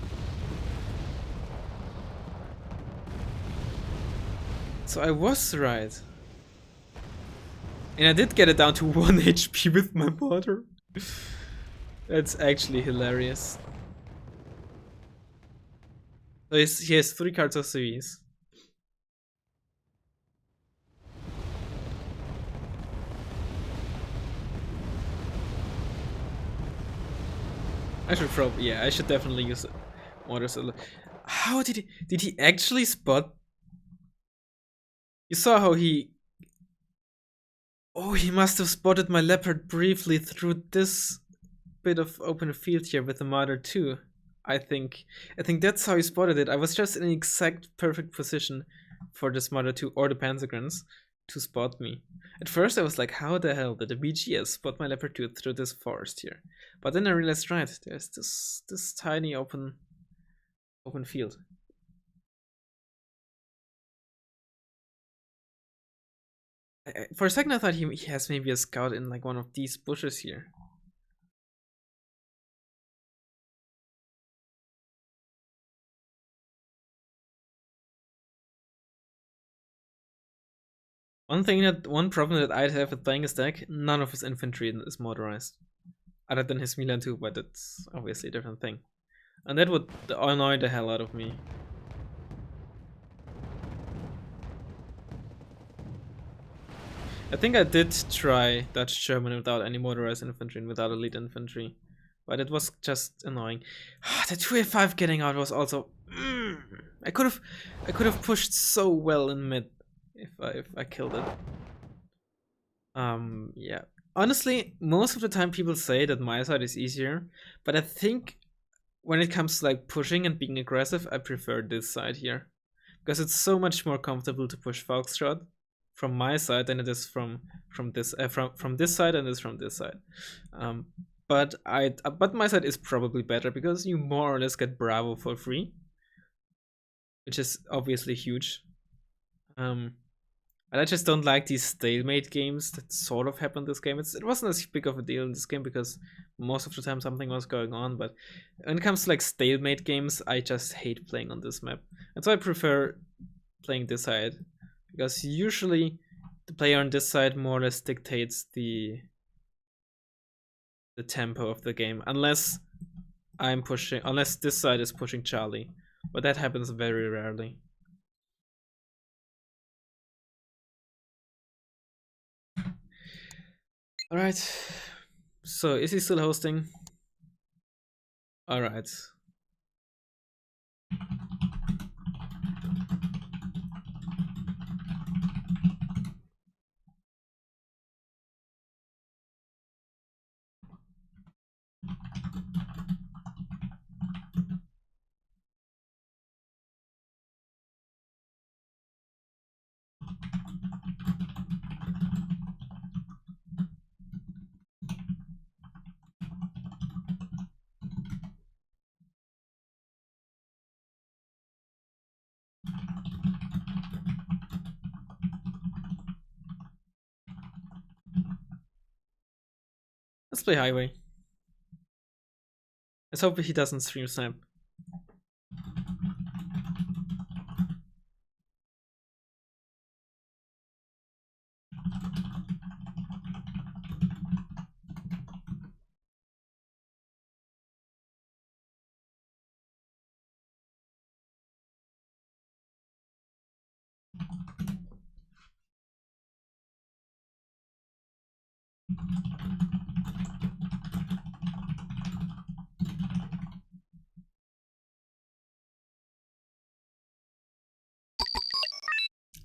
So I was right. And I did get it down to 1 HP with my mortar. That's actually hilarious. So he has 3 cards of CVs. I should definitely use mortars. How did he actually spot? You saw how he... Oh, he must have spotted my leopard briefly through this bit of open field here with the mortar too. I think that's how he spotted it. I was just in an exact perfect position for this mortar 2 or the Panzergrens to spot me. At first I was like, how the hell did the BGS spot my leopard 2 through this forest here? But then I realized, right, there's this tiny open field. For a second I thought he has maybe a scout in like one of these bushes here. One problem that I'd have with playing his deck, none of his infantry is motorized. Other than his Milan 2, but it's obviously a different thing. And that would annoy the hell out of me. I think I did try Dutch German without any motorized infantry and without elite infantry. But it was just annoying. The 2A5 getting out was also... I could have pushed so well in mid if I killed it. Yeah. Honestly, most of the time people say that my side is easier, but I think when it comes to like pushing and being aggressive, I prefer this side here. Because it's so much more comfortable to push Foxtrot from my side than it is from this side and is from this side. But my side is probably better because you more or less get Bravo for free, which is obviously huge. And I just don't like these stalemate games that sort of happened this game. It wasn't as big of a deal in this game because most of the time something was going on, but when it comes to like stalemate games, I just hate playing on this map. And so I prefer playing this side, because usually the player on this side more or less dictates the tempo of the game, unless this side is pushing Charlie, but that happens very rarely. Alright, so is he still hosting? Alright. Let's play Highway. Let's hope he doesn't stream snap.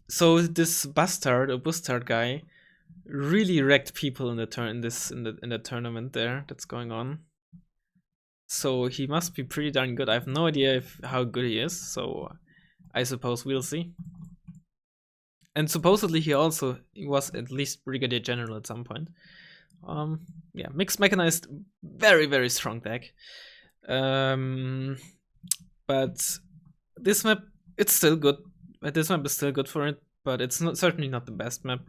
So this bustard guy really wrecked people in the tournament there that's going on. So he must be pretty darn good. I have no idea how good he is, so I suppose we'll see. And supposedly he was at least Brigadier General at some point. Yeah, mixed mechanized, very, very strong deck. But this map, it's still good. This map is still good for it, but it's certainly not the best map.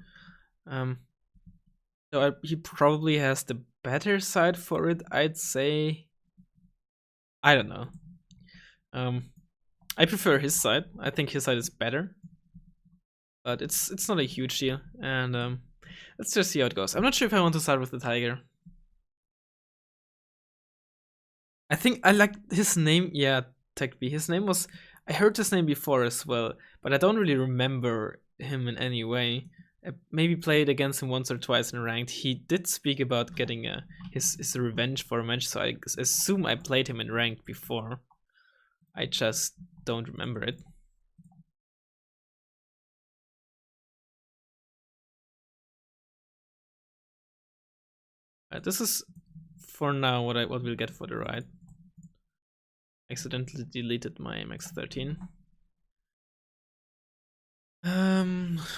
So he probably has the better side for it, I'd say. I don't know. I prefer his side. I think his side is better, but it's not a huge deal. And let's just see how it goes. I'm not sure if I want to start with the Tiger. I think I like his name. Yeah, Tech B. His name was. I heard his name before as well, but I don't really remember him in any way. I maybe played against him once or twice in ranked. He did speak about getting his revenge for a match, so I assume I played him in ranked before. I just don't remember it. This is for now what we'll get for the ride. Accidentally deleted my MX-13.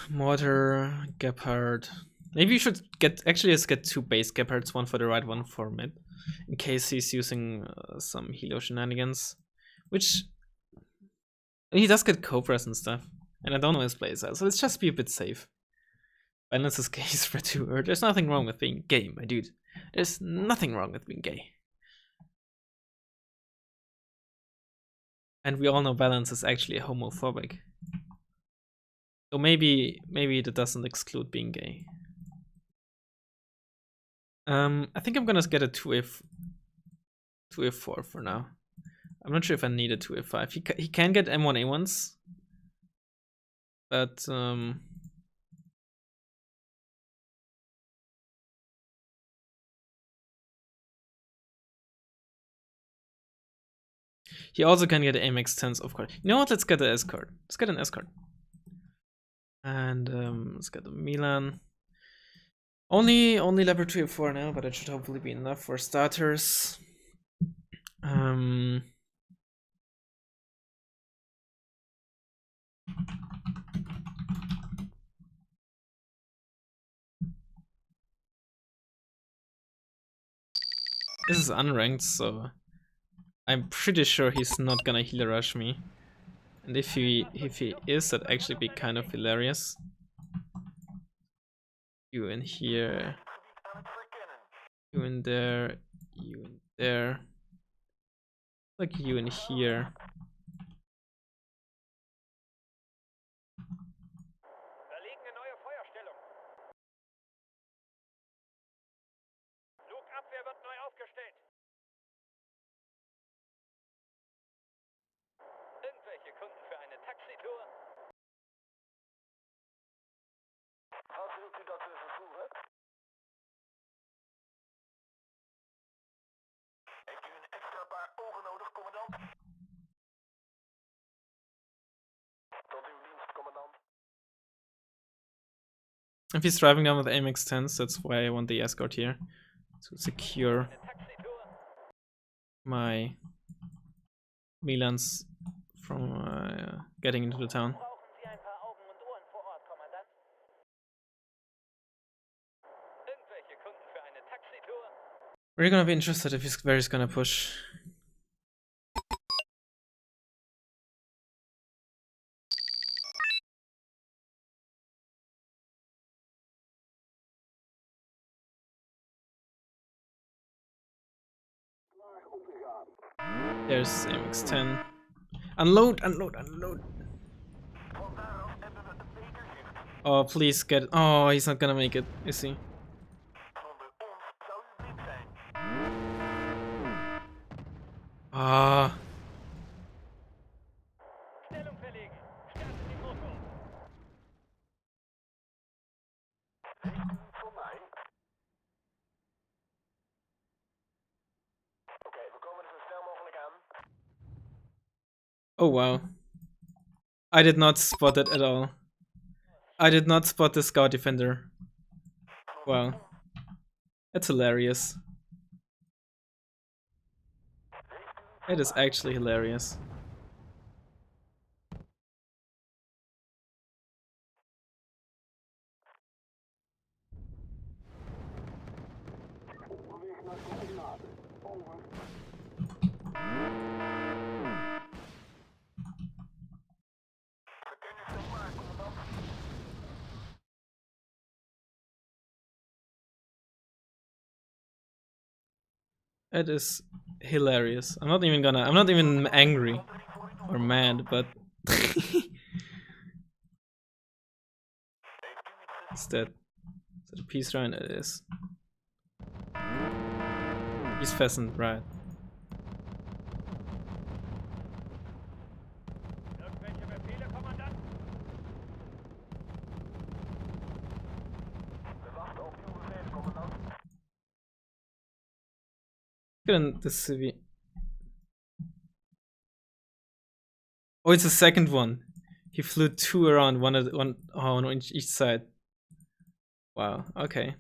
Mortar, Gepard. Maybe you should let's get 2 base Gepards, one for the right, one for mid, in case he's using some Helo shenanigans. Which he does get Cobras and stuff, and I don't know his playstyle, so let's just be a bit safe. Balance is gay spread to her. There's nothing wrong with being gay, my dude. There's nothing wrong with being gay. And we all know Balance is actually homophobic. So maybe that doesn't exclude being gay. I think I'm gonna get a 2F4 for now. I'm not sure if I need a 2F5. He can get M1A1s, but he also can get MX10s, of course. You know what? Let's get an escort. Let's get an escort. And let's get a Milan. Only level 2F4 now, but it should hopefully be enough for starters. This is unranked, so I'm pretty sure he's not gonna healer rush me. And if he is, that'd actually be kind of hilarious. You in here, you in there, you in there, like you in here. Da liegt eine neue Feuerstellung. Flugabwehr wird neu aufgestellt. Irgendwelche Kunden für eine Taxitour? Wat wilt u dat we vervoeren? Heeft u een extra paar ogen nodig, commandant? Tot uw dienst, commandant. If he's driving down with AMX-10s, that's why I want the escort here to secure my Milans from getting into the town. Brauchen Sie ein paar Augen und Ohren vor Ort, Kommandant? Irgendwelche Kunden für eine Taxitour? We're gonna be interested if where he's gonna push. There's MX-10. Unload, unload, unload. Oh, please get. Oh, he's not gonna make it, is he? Ah. Stellung verlegen. Starten den Motor. Voor mij. Oké, we komen er zo snel mogelijk aan. Oh wow. I did not spot it at all. I did not spot the scout defender. Wow. That's hilarious. It is actually hilarious. It is hilarious. I'm not even angry or mad, but is that a peace run? It is. He's pheasant, right? Irgendwelche Befehle, Kommandant? Wacht op uw bevelen, commandant. Couldn't the civvy. Oh, it's a second one. He flew two around, on each side. Wow. Okay.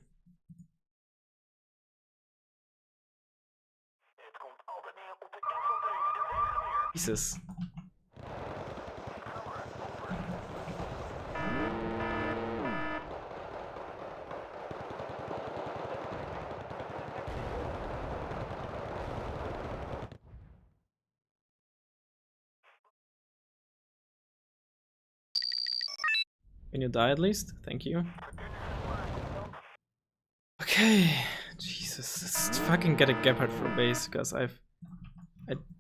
Het komt altijd neer op de infanterie en de engineer. Jesus. Can you die at least? Thank you. Okay. Jesus, let's fucking get a Gepard for base, because I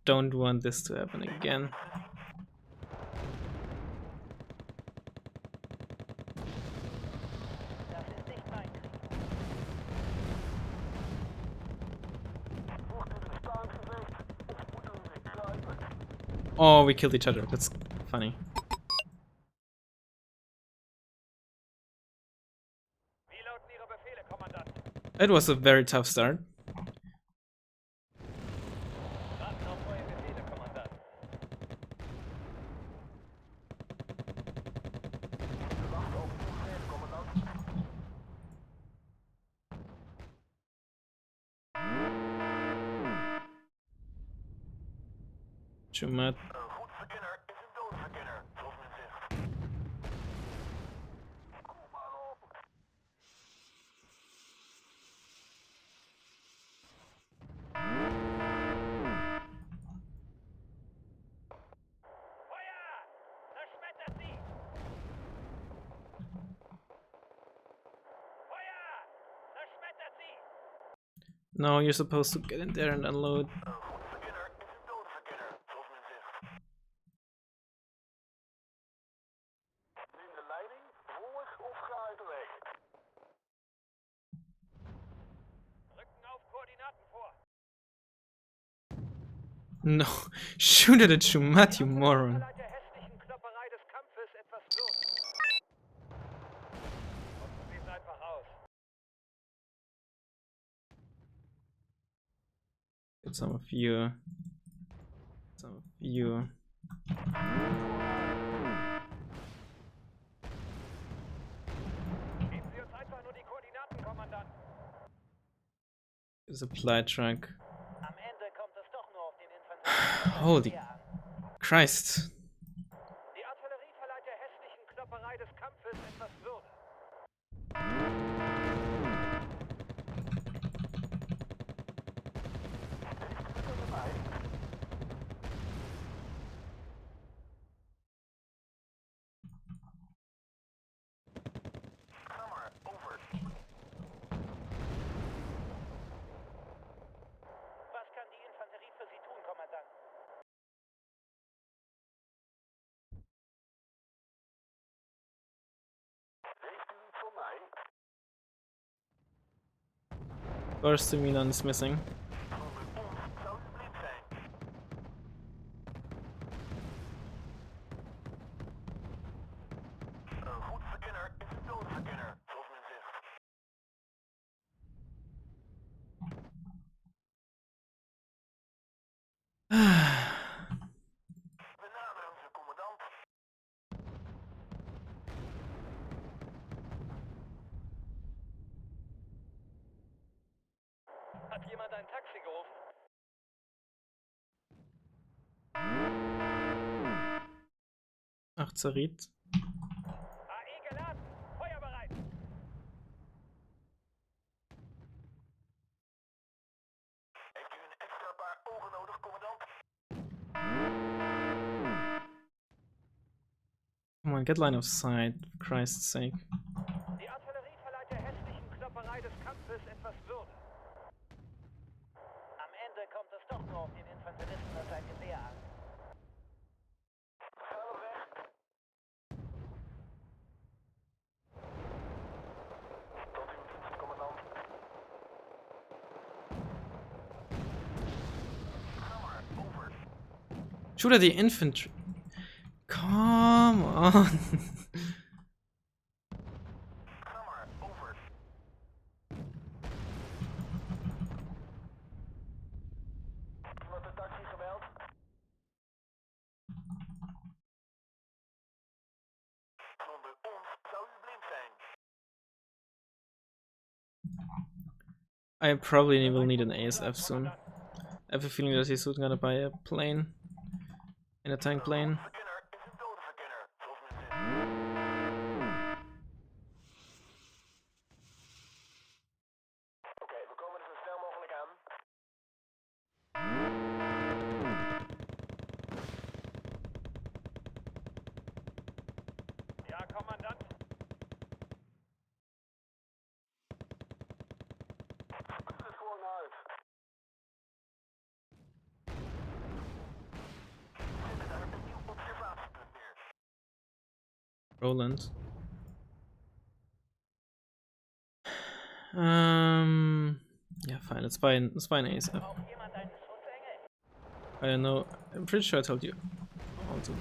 don't want this to happen again. Das ist nicht mein Krieg. Wordt u de staan geveegd of moeten we weer kruipen? Oh, we killed each other. That's funny. Wie lauten Ihre Befehle, Kommandant? It was a very tough start. Warten auf neue Befehle, Kommandant. Wacht op uw bevelen, commandant. Chumat. Een goed verkenner is een doodverkenner, zoals men zegt. Kom maar op. Feuer! Zerschmettert sie! Feuer! Zerschmettert sie! No, you're supposed to get in there and unload. Een goed verkenner is een doodverkenner, zoals men zegt. Neem de leiding, volg of ga uit de weg. Rücken auf Koordinaten vor! No, shoot at a Chumat, you moron. Verleiht der hässlichen Klopperei des Kampfes etwas Würde. Nutzen Sie es einfach aus. Get some of you. Some of you. Geben Sie uns einfach nur die Koordinaten, Kommandant. There's a supply truck. Am Ende kommt es doch nur auf den Infanteristen Holy an. Christ. Die Artillerie verleiht der hässlichen Klopperei des Kampfes etwas Würde. Was kann die Infanterie für Sie tun, Kommandant? Heeft u iets voor mij? First Milan is missing. Zonder ons zou u blind zijn. Een goed verkenner is een doodverkenner, zoals men zegt. We naderen ze, commandant. Hat jemand ein Taxi gerufen? Ach, Zerit. AE geladen. Feuerbereit. Heeft u een extra paar ogen nodig, commandant? Come on, get line of sight, for Christ's sake. Die Artillerie verleiht der hässlichen Klopperei des Kampfes etwas Würde. Am Ende kommt es doch nur auf den Infanteristen und sein Gewehr an. We gaan op weg. Tot uw dienst, commandant. Ga maar, over. Shoot at the infantry. Come on. Ga maar, over. Iemand een taxi gebeld? Zonder ons zou u blind zijn. I probably will need an ASF soon. I have a feeling that he's soon gonna buy a plane. In a tank plane. Verkenner is een dodenverkenner, zoals men zegt. Oké, we komen er zo snel mogelijk aan. Ja, Kommandant. Stuur het gewoon naar uit. We zetten daar een nieuw observatiepunt neer. Roland. Yeah, fine. Let's buy an ASF. Braucht jemand einen Schutzengel? I don't know. I'm pretty sure I told you. Also.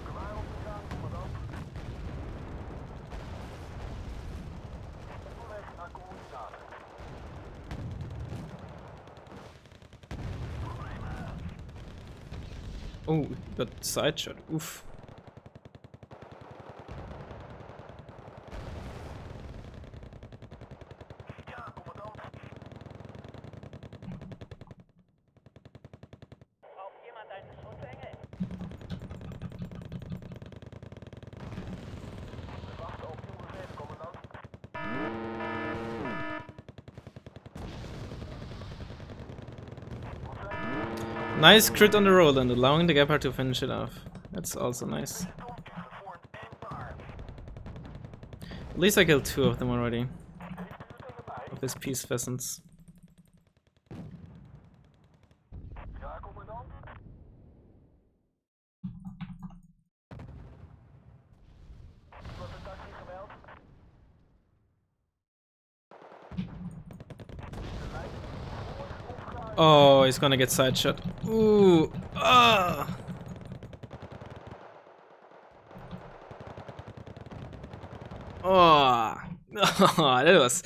Klaar om te gaan, commandant. Onderweg naar coördinaten. Oh, got side shot. Oof. Ja, commandant. Braucht jemand einen Schutzengel? We wachten op uw bevelen, commandant. Nice crit on the Roland, allowing the Gepard to finish it off. That's also nice. Tom is gevormd en klaar. At least I killed 2 of them already. Heeft u er tegen mij? Of his peace pheasants. Ja, commandant. Iemand een taxi gebeld? Oh, he's gonna get side shot. Ooh. Ah. Oh. Oh, that was.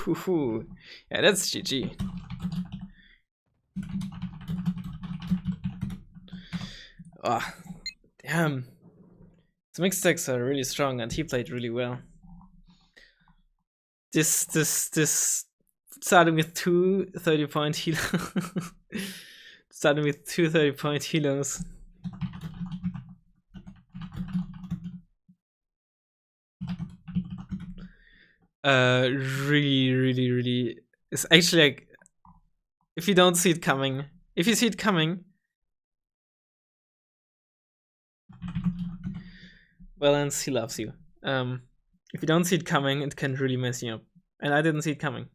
Ooh. Yeah, that's GG. Oh, damn. The mixed decks are really strong, and he played really well. This starting with 2 30-point healers. Starting with 2 30-point healers. Really, it's actually like, if you don't see it coming, if you see it coming, well, then he loves you. If you don't see it coming, it can really mess you up, and I didn't see it coming.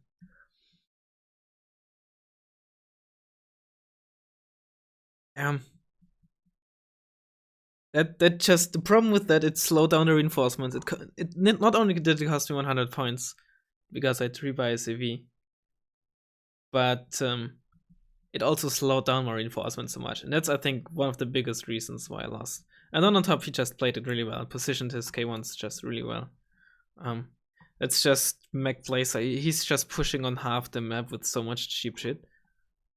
That just, the problem with that, it slowed down the reinforcements. It not only did it cost me 100 points because I 3-buy a CV, but it also slowed down my reinforcements so much, and that's, I think, one of the biggest reasons why I lost. And then on top, he just played it really well, positioned his K1s just really well. That's just Mac plays. He's just pushing on half the map with so much cheap shit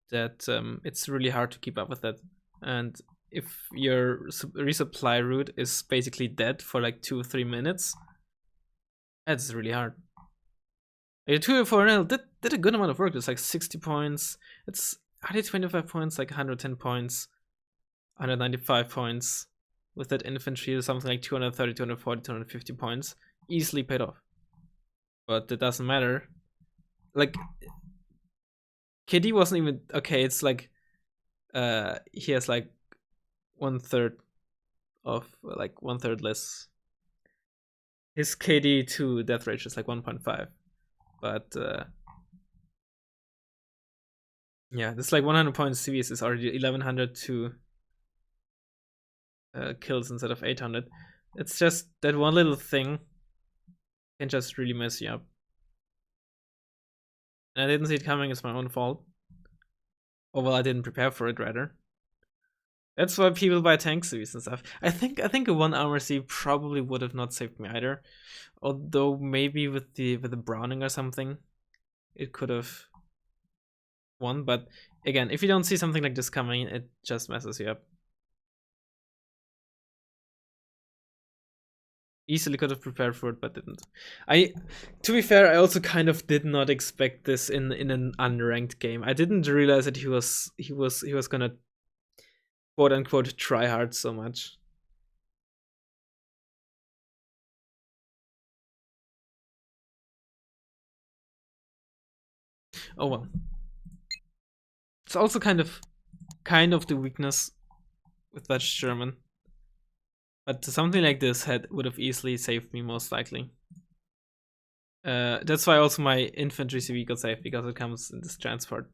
that it's really hard to keep up with that. And if your resupply route is basically dead for like 2-3 minutes, that's really hard. A 2-4-0 did a good amount of work. It's like 60 points. It's 125 points, like 110 points, 195 points, with that infantry, something like 230, 240, 250 points, easily paid off. But it doesn't matter. Like, KD wasn't even okay. It's like he has like 1/3 of like 1/3 less. His KD to death ratio is like 1.5, but yeah, this like 100 points CVs is already 1100 to kills instead of 800. It's just that one little thing can just really mess you up. And I didn't see it coming. It's my own fault. Or well, I didn't prepare for it rather. That's why people buy tank CVs and stuff. I think a 1 armor CV probably would have not saved me either. Although maybe with the Browning or something, it could have won. But again, if you don't see something like this coming, it just messes you up. Easily could have prepared for it, but didn't. To be fair, I also kind of did not expect this in an unranked game. I didn't realize that he was gonna quote unquote try hard so much. Oh well. It's also kind of the weakness with that Sherman. But something like this would have easily saved me, most likely. That's why also my infantry CV got saved, because it comes in this transport.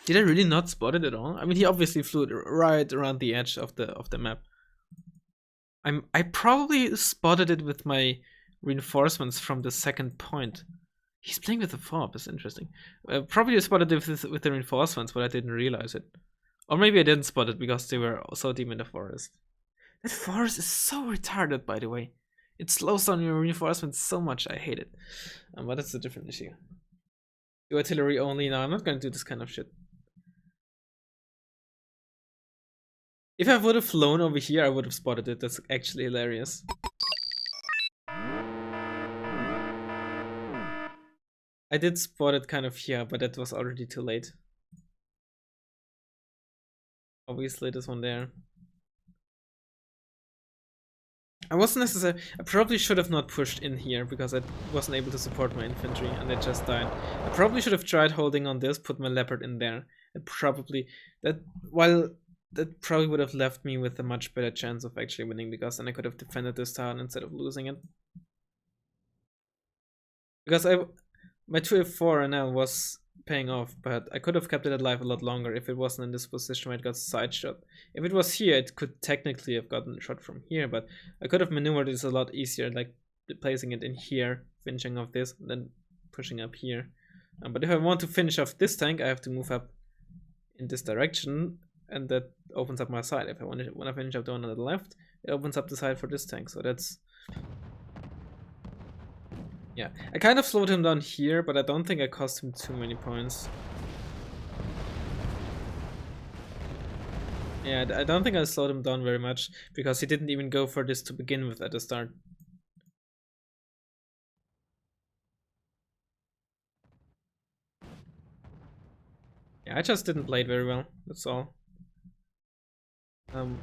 Did I really not spot it at all? I mean, he obviously flew right around the edge of the map. I probably spotted it with my reinforcements from the second point. He's playing with the fob. It's interesting. Probably spotted it with the reinforcements, but I didn't realize it. Or maybe I didn't spot it because they were so deep in the forest. That forest is so retarded, by the way. It slows down your reinforcements so much. I hate it. But that's a different issue. Do artillery only? No, I'm not going to do this kind of shit. If I would have flown over here, I would have spotted it. That's actually hilarious. I did spot it kind of here, but that was already too late. Obviously, this one there. I wasn't necessarily. I probably should have not pushed in here because I wasn't able to support my infantry and they just died. I probably should have tried holding on this, put my leopard in there. That probably would have left me with a much better chance of actually winning, because then I could have defended this town instead of losing it. Because my 2F4 now was paying off, but I could have kept it alive a lot longer if it wasn't in this position where it got side shot. If it was here, it could technically have gotten shot from here, but I could have maneuvered this a lot easier, like placing it in here, finishing off this, and then pushing up here. But if I want to finish off this tank, I have to move up in this direction, and that opens up my side. If I want to finish up the one on the left, it opens up the side for this tank, so that's... Yeah, I kind of slowed him down here, but I don't think I cost him too many points. Yeah, I don't think I slowed him down very much, because he didn't even go for this to begin with at the start. Yeah, I just didn't play it very well, that's all.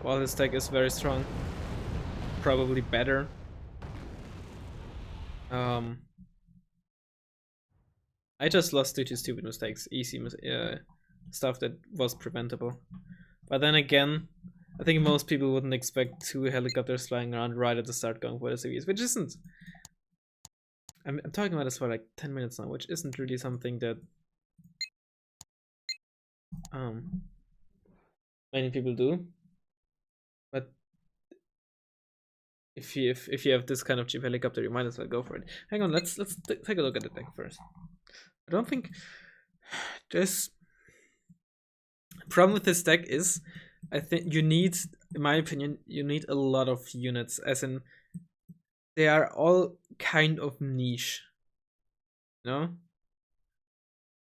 While his deck is very strong. Probably better. I just lost due to stupid mistakes, easy stuff that was preventable. But then again, I think most people wouldn't expect 2 helicopters flying around right at the start going for the CVs, which isn't... I'm talking about this for like 10 minutes now, which isn't really something that many people do. But if you have this kind of cheap helicopter, you might as well go for it. Hang on, let's take a look at the deck first. I don't think there's... Problem with this deck is, I think you need, in my opinion, you need a lot of units, as in they are all kind of niche. You know?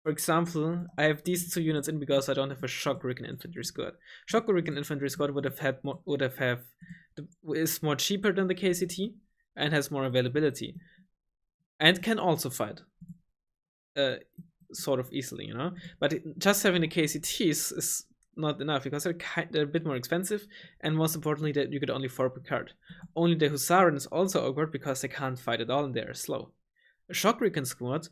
For example, I have these 2 units in because I don't have a Shock-Ricken infantry squad. Shock-Ricken infantry squad is more cheaper than the KCT and has more availability, and can also fight. sort of easily, you know. But just having the KCTs is not enough because they're a bit more expensive, and most importantly, that you get only 4 per card. Only the Husaren is also awkward because they can't fight at all and they're slow. A Shock Recon squad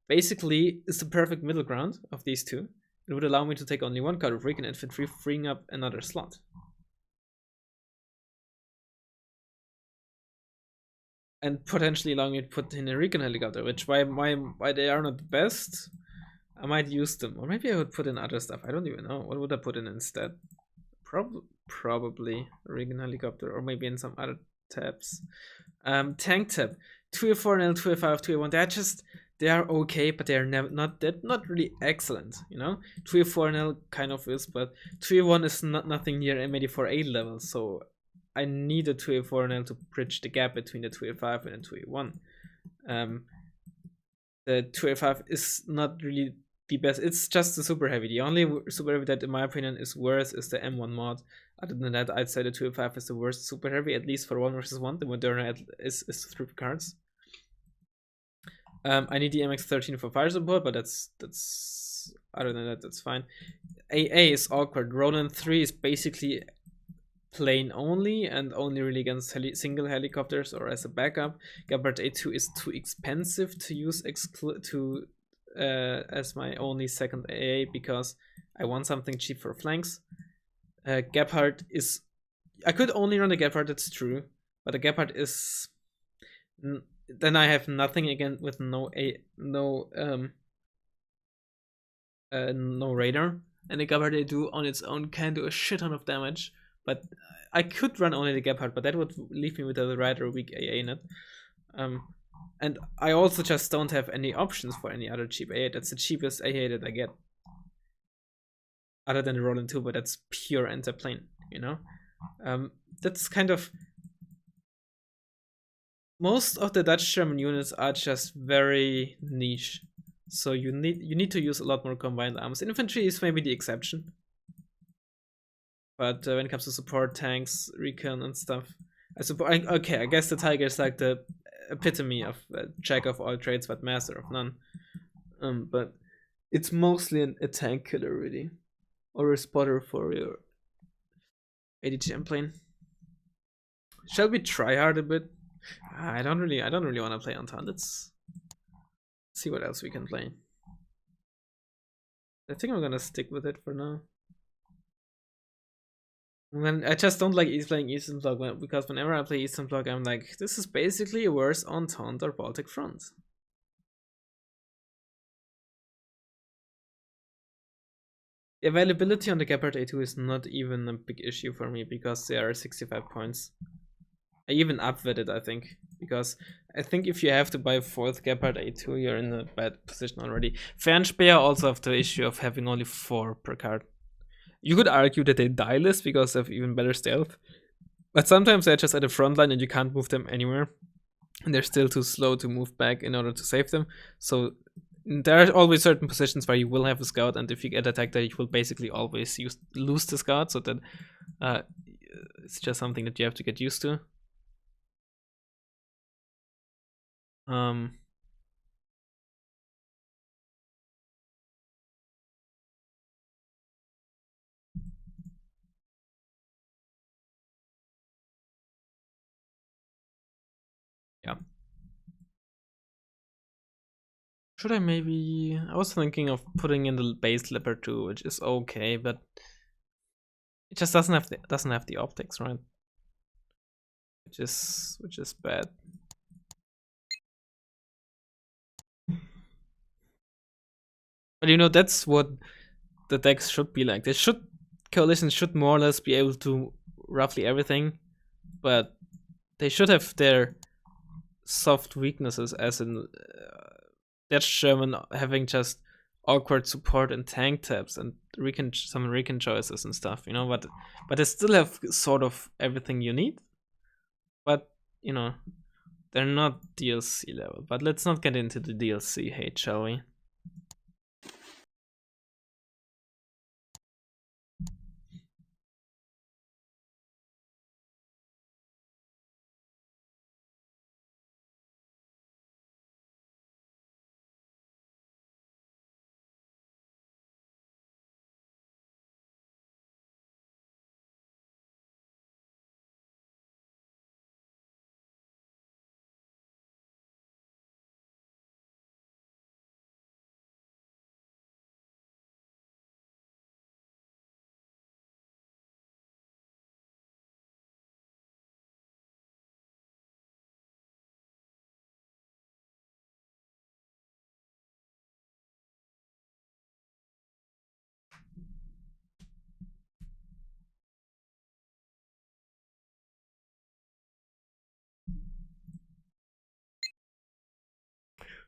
basically is the perfect middle ground of these two. It would allow me to take only 1 card of Recon Infantry, freeing up another slot. And potentially allowing me to put in a Recon Helicopter, which why they are not the best. I might use them, or maybe I would put in other stuff. I don't even know. What would I put in instead? Probably Recon Helicopter, or maybe in some other tabs. Tank tab, 2A4NL, 2A5, 2A1. They are okay, but they're not really excellent. You know, 2A4NL kind of is, but 2A1 is nothing near M84A level. So I need a 2A4NL to bridge the gap between the 2A5 and the 2A1. The 2A5 is not really the best. It's just the super heavy. The only super heavy that, in my opinion, is worse is the M1 mod. Other than that, I'd say the 2A5 is the worst super heavy, at least for 1 versus 1. The Moderna is 3 cards. I need the MX13 for fire support, but that's other than that, that's fine. AA is awkward. Roland 3 is basically plane only and only really against single helicopters or as a backup. Gepard A2 is too expensive to use as my only second AA because I want something cheap for flanks. Gepard is... I could only run the Gepard, that's true, but the Gepard is... Then I have nothing again with no radar, and the Gepard A2 on its own can do a shit ton of damage. But I could run only the Gepard, but that would leave me with a rather weak AA net. And I also just don't have any options for any other cheap AA. That's the cheapest AA that I get. Other than the Roland 2, but that's pure anti-plane, you know? That's kind of... Most of the Dutch-German units are just very niche. So you need to use a lot more combined arms. Infantry is maybe the exception. But when it comes to support, tanks, recon, and stuff, okay, I guess the Tiger is like the epitome of jack of all trades but master of none. But it's mostly a tank killer, really, or a spotter for your ADGM plane. Shall we try hard a bit? I don't really want to play on ton. Let's see what else we can play. I think I'm gonna stick with it for now. I just don't like playing Eastern Bloc because whenever I play Eastern Bloc, I'm like, this is basically a worse Entente or Baltic Front. The availability on the Gepard A2 is not even a big issue for me because they are 65 points. I even upvet it, I think, because I think if you have to buy a 4th Gepard A2, you're in a bad position already. Fernspeer also have the issue of having only 4 per card. You could argue that they die less because they have even better stealth, but sometimes they're just at the front line and you can't move them anywhere, and they're still too slow to move back in order to save them. So there are always certain positions where you will have a scout, and if you get attacked there, you will basically always lose the scout. So that it's just something that you have to get used to. Yeah. Should I maybe... I was thinking of putting in the base Leopard 2, which is okay, but it just doesn't have the optics, right? Which is bad. But you know, that's what the decks should be like. Coalitions should more or less be able to roughly everything, but they should have their soft weaknesses, as in Dutch German having just awkward support and tank tabs and some recon choices and stuff, you know, but they still have sort of everything you need. But, you know, they're not DLC level. But let's not get into the DLC hate, shall we?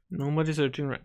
Nobody's searching right.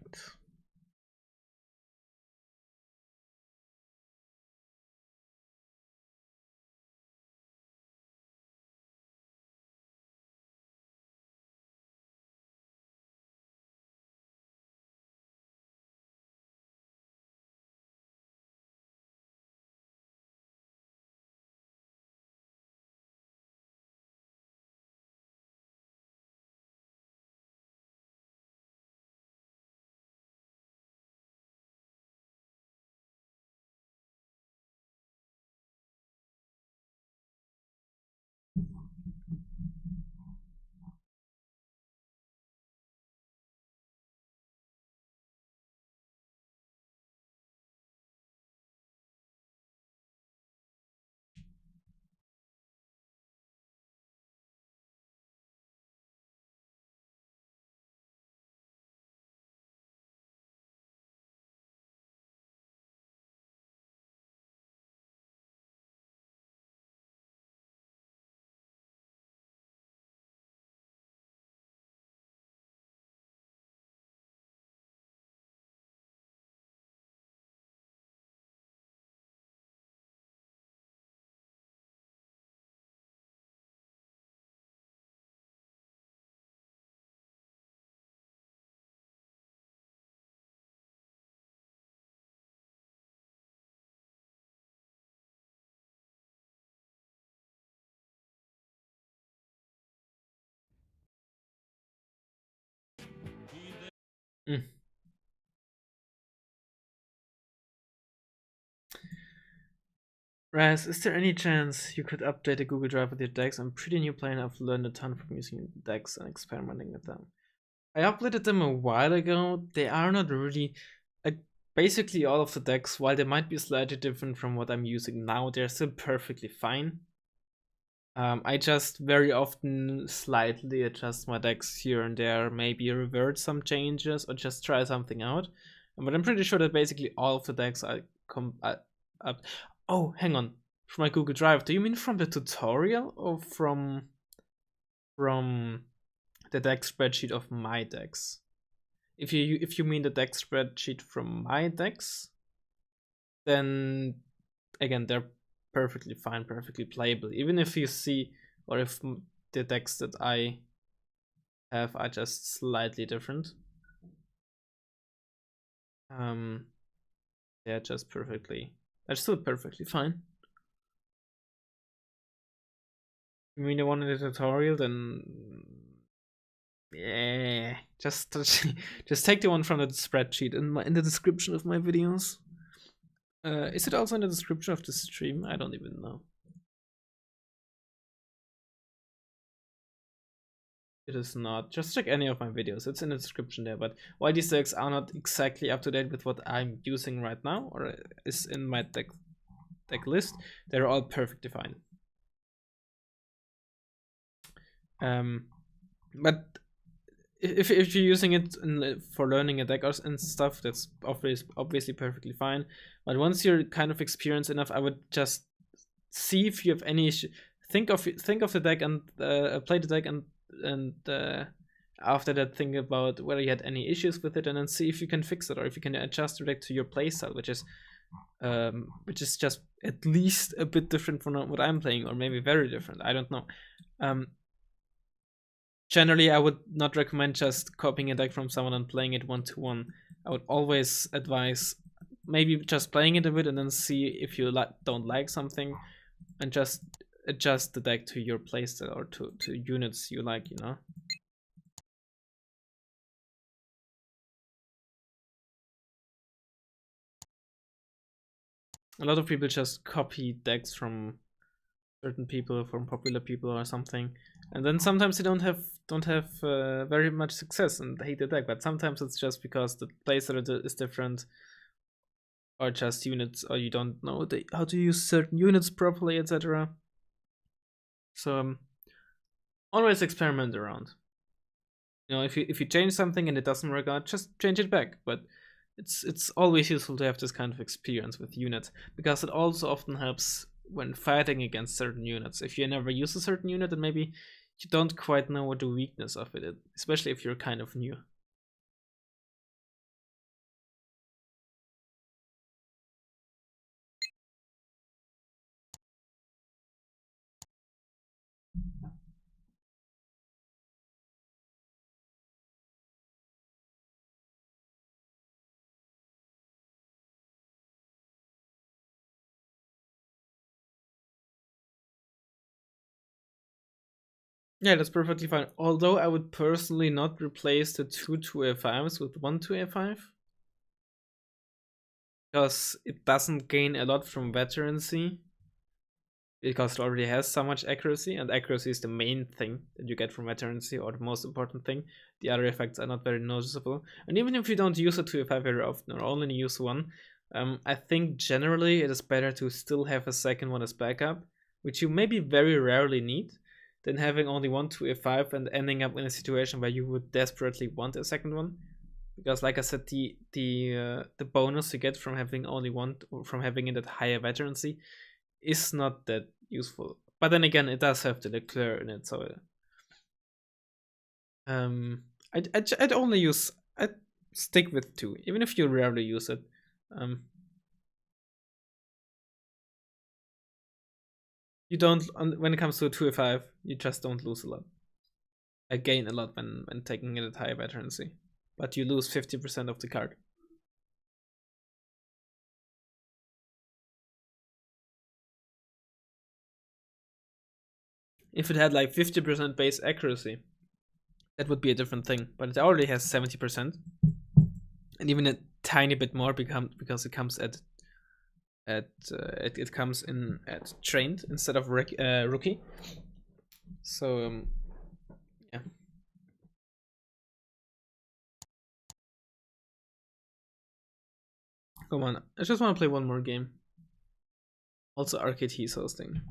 Mm. Raz, is there any chance you could update the Google Drive with your decks? I'm pretty new player and I've learned a ton from using decks and experimenting with them. I uploaded them a while ago. They are not really like basically all of the decks, while they might be slightly different from what I'm using now, they're still perfectly fine. I just very often slightly adjust my decks here and there, maybe revert some changes or just try something out. But I'm pretty sure that basically all of the decks I come up. Oh, hang on. From my Google Drive. Do you mean from the tutorial or from the deck spreadsheet of my decks? If you mean the deck spreadsheet from my decks, then again they're perfectly fine, perfectly playable. Even if you see, or if the decks that I have are just slightly different, they're just perfectly. They're still perfectly fine. You mean the one in the tutorial? Then yeah, just take the one from the spreadsheet in the description of my videos. Is it also in the description of the stream? I don't even know. It is not. Just check any of my videos. It's in the description there. But why these decks are not exactly up to date with what I'm using right now, or is in my deck list, they're all perfectly fine. But if you're using it for learning a deck and stuff, that's obviously perfectly fine. But once you're kind of experienced enough, I would just see if you have any issue. Think of the deck and play the deck and after that think about whether you had any issues with it, and then see if you can fix it or if you can adjust the deck to your playstyle, which is just at least a bit different from what I'm playing, or maybe very different. I don't know. Generally, I would not recommend just copying a deck from someone and playing it 1-to-1. I would always advise maybe just playing it a bit and then see if you don't like something, and just adjust the deck to your playstyle or to units you like, you know. A lot of people just copy decks from certain people, from popular people or something, and then sometimes they don't have very much success and hate the deck. But sometimes it's just because the playstyle is different, or just units, or you don't know how to use certain units properly, etc. So always experiment around. You know, if you change something and it doesn't work out, just change it back. But it's always useful to have this kind of experience with units, because it also often helps when fighting against certain units. If you never use a certain unit, then maybe you don't quite know what the weakness of it is, especially if you're kind of new. Yeah, that's perfectly fine. Although I would personally not replace the two 2A5s with one 2A5 because it doesn't gain a lot from veterancy because it already has so much accuracy, and accuracy is the main thing that you get from veterancy, or the most important thing. The other effects are not very noticeable. And even if you don't use a 2A5 very often or only use one, I think generally it is better to still have a second one as backup, which you maybe very rarely need, than having only one 2A5 and ending up in a situation where you would desperately want a second one. Because, like I said, the bonus you get from having only one, or from having it at higher veterancy, is not that useful. But then again, it does have the Leclerc in it, so I'd only I'd stick with two, even if you rarely use it. You don't, when it comes to a 2A5, you just don't lose a lot. I gain a lot when taking it at high veterancy, but you lose 50% of the card. If it had like 50% base accuracy, that would be a different thing. But it already has 70%, and even a tiny bit more because it comes it comes in at trained instead of rookie. So yeah. Come on, I just want to play one more game. Also, Arcade he's hosting.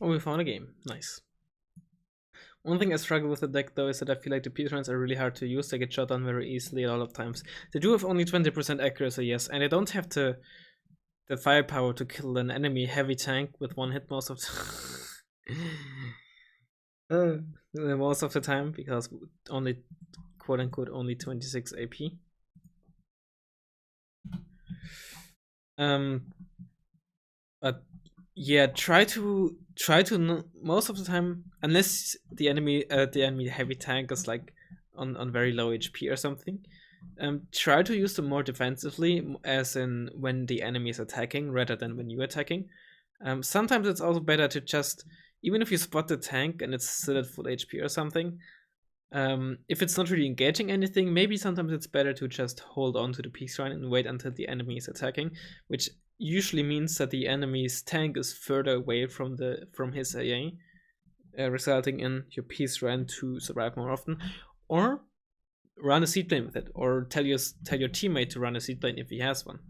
Oh, we found a game. Nice. One thing I struggle with the deck though is that I feel like the P-Trans are really hard to use. They get shot down very easily a lot of times. They do have only 20% accuracy, yes, and they don't have the firepower to kill an enemy heavy tank with one hit most of most of the time, because only quote unquote only 26 AP. But yeah, try to most of the time, unless the enemy heavy tank is like on very low HP or something, try to use them more defensively, as in when the enemy is attacking rather than when you're attacking. Sometimes it's also better to just, even if you spot the tank and it's still at full HP or something, if it's not really engaging anything, maybe sometimes it's better to just hold on to the peace shrine and wait until the enemy is attacking, which usually means that the enemy's tank is further away from his AA, resulting in your peace shrine to survive more often. Or run a seed plane with it, or tell your teammate to run a seed plane if he has one.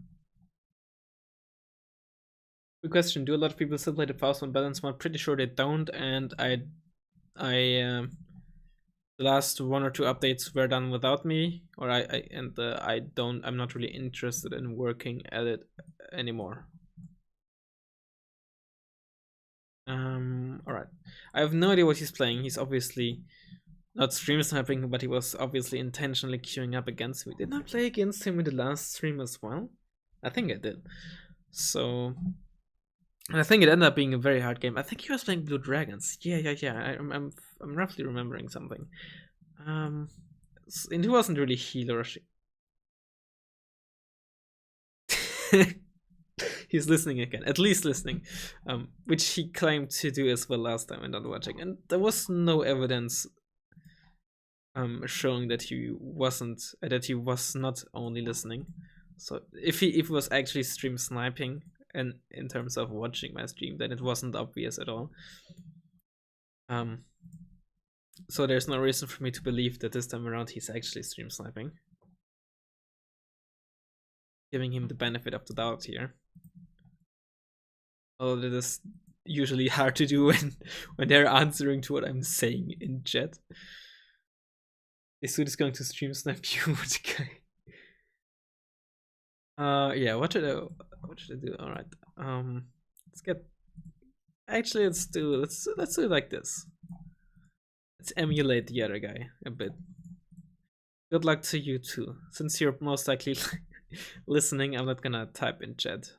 Good question. Do a lot of people still play the fast one balance one? Pretty sure they don't, and I the last one or two updates were done without me, or I'm not really interested in working at it anymore. All right. I have no idea what he's playing. He's obviously not stream sniping, but he was obviously intentionally queuing up against me. Didn't I play against him in the last stream as well? I think I did. So, and I think it ended up being a very hard game. I think he was playing Blue Dragons. Yeah. I'm roughly remembering something. And he wasn't really healer. He's listening again, at least listening, which he claimed to do as well last time and not watching. And there was no evidence showing that he was not only listening. So if he was actually stream sniping and in terms of watching my stream, then it wasn't obvious at all. So there's no reason for me to believe that this time around he's actually stream sniping. giving him the benefit of the doubt here. Although it is usually hard to do when they're answering to what I'm saying in chat. This dude is going to stream snap you with the guy. Yeah, what should I do? Alright. Let's get actually let's do it like this. Let's emulate the other guy a bit. Good luck to you too. Since you're most likely listening, I'm not gonna type in chat.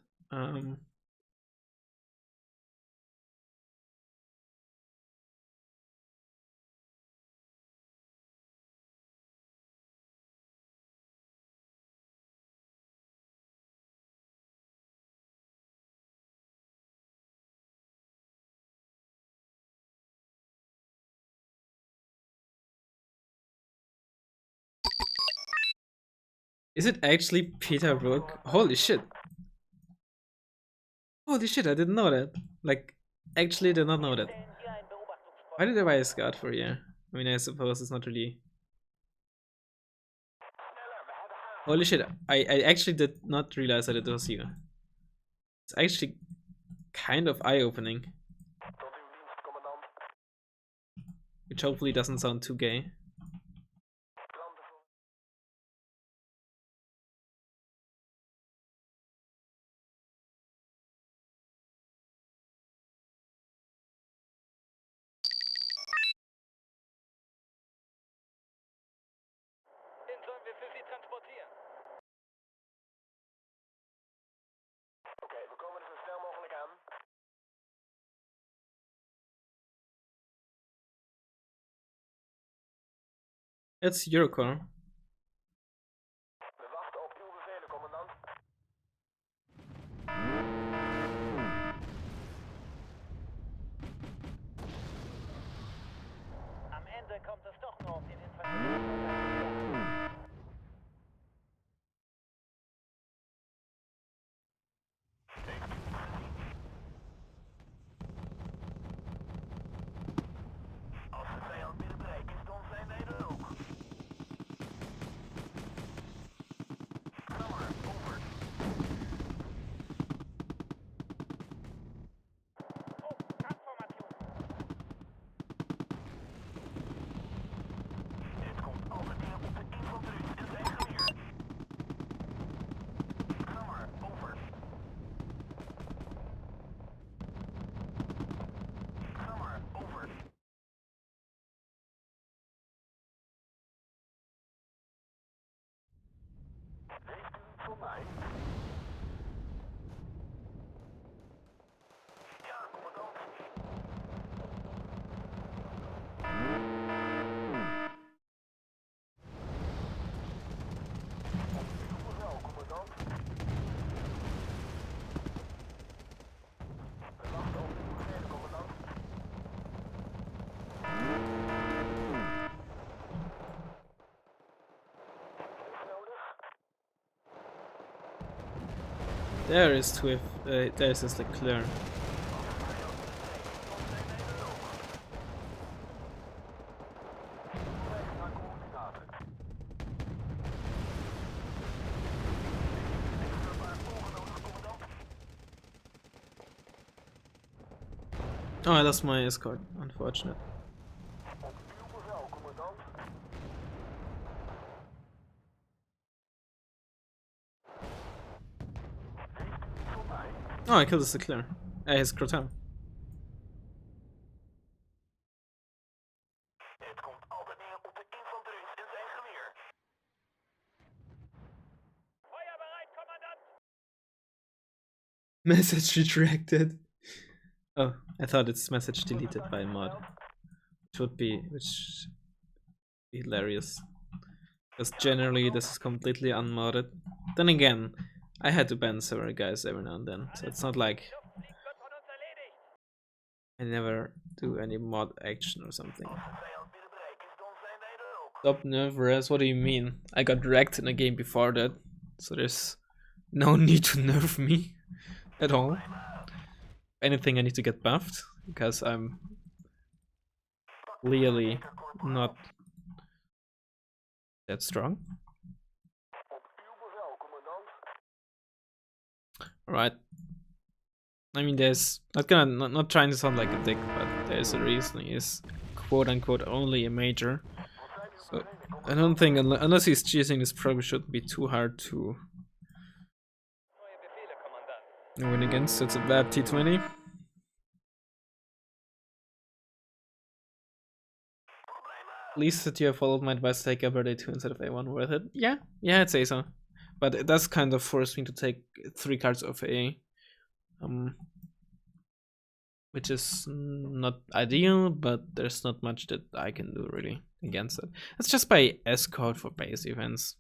Is it actually Peter Brook? Holy shit. Holy shit, I didn't know that. Like, actually did not know that. Stellen hier einen Beobachtungspot. Why did I buy a scout for you? I mean, I suppose it's not really... Holy shit, I actually did not realize that it was you. It's actually kind of eye-opening. Which hopefully doesn't sound too gay. Den sollen wir für Sie transportieren. Oké, we komen er zo snel mogelijk aan. It's Eurocore. We wachten op uw bevelen, commandant. Am Ende kommt es doch nur auf den Infanterie. Als de vijand binnen bereik is, dan zijn wij er ook. Ga maar, over. Oh, Kampfformation. Dit komt altijd neer op de infanterie en zijn geweer. Ga maar, over. Ga maar, over. Heeft u iets voor mij? Ja, commandant. Op uw bevel, commandant. We wachten op uw bevelen, commandant. Is nodig? There is Twiff. There's this Leclerc. Weg naar coördinaten. Extra paar volgen nodig, commandant. Oh, I lost my escort. Unfortunate. Op uw bevel, commandant. Heeft u iets voor mij? Oh, I killed this Leclerc. His Croton. Het komt altijd neer op de infanterist en zijn geweer. Feuerbereit, Kommandant. Message retracted. Oh, I thought it's message deleted by mod. Which would be hilarious. Because generally this is completely unmodded. Then again, I had to ban several guys every now and then, so it's not like Luftfliegen wird von uns erledigt. I never do any mod action or something. Als de vijand binnen bereik is, dan zijn wij er ook. Stop nerf, what do you mean? I got wrecked in a game before that, so there's no need to nerf me at all. If anything, I need to get buffed, because I'm clearly not that strong. Right. I mean, there's not trying to sound like a dick, but there's a reason he is quote unquote only a major. So I don't think unless he's cheating, this probably shouldn't be too hard to Neue Befehle, Kommandant. win against. It's a bad T20. At least that you have followed my advice to take Gabriel A2 instead of A1 worth it. Yeah, I'd say so. But it does kind of force me to take 3 cards of A. Which is not ideal, but there's not much that I can do really against it. Let's just buy escort for base defense.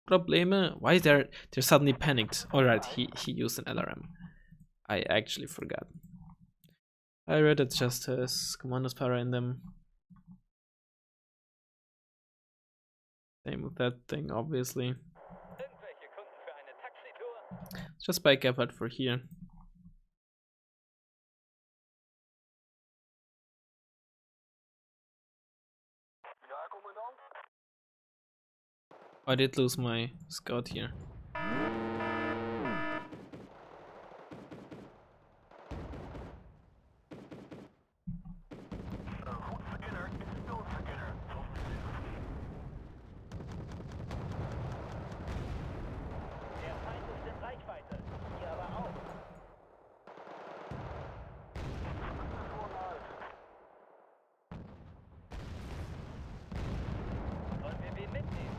Probleme? Why they're suddenly panicked? Alright, he used an LRM. I actually forgot. I read it just has Commander's power in them. Same with that thing, obviously. Irgendwelche Kunden für eine Taxitour? Just buy Gepard for here. I did lose my scout here. Der Feind ist in Reichweite. Ihr aber auch. Sollen wir wen mitnehmen?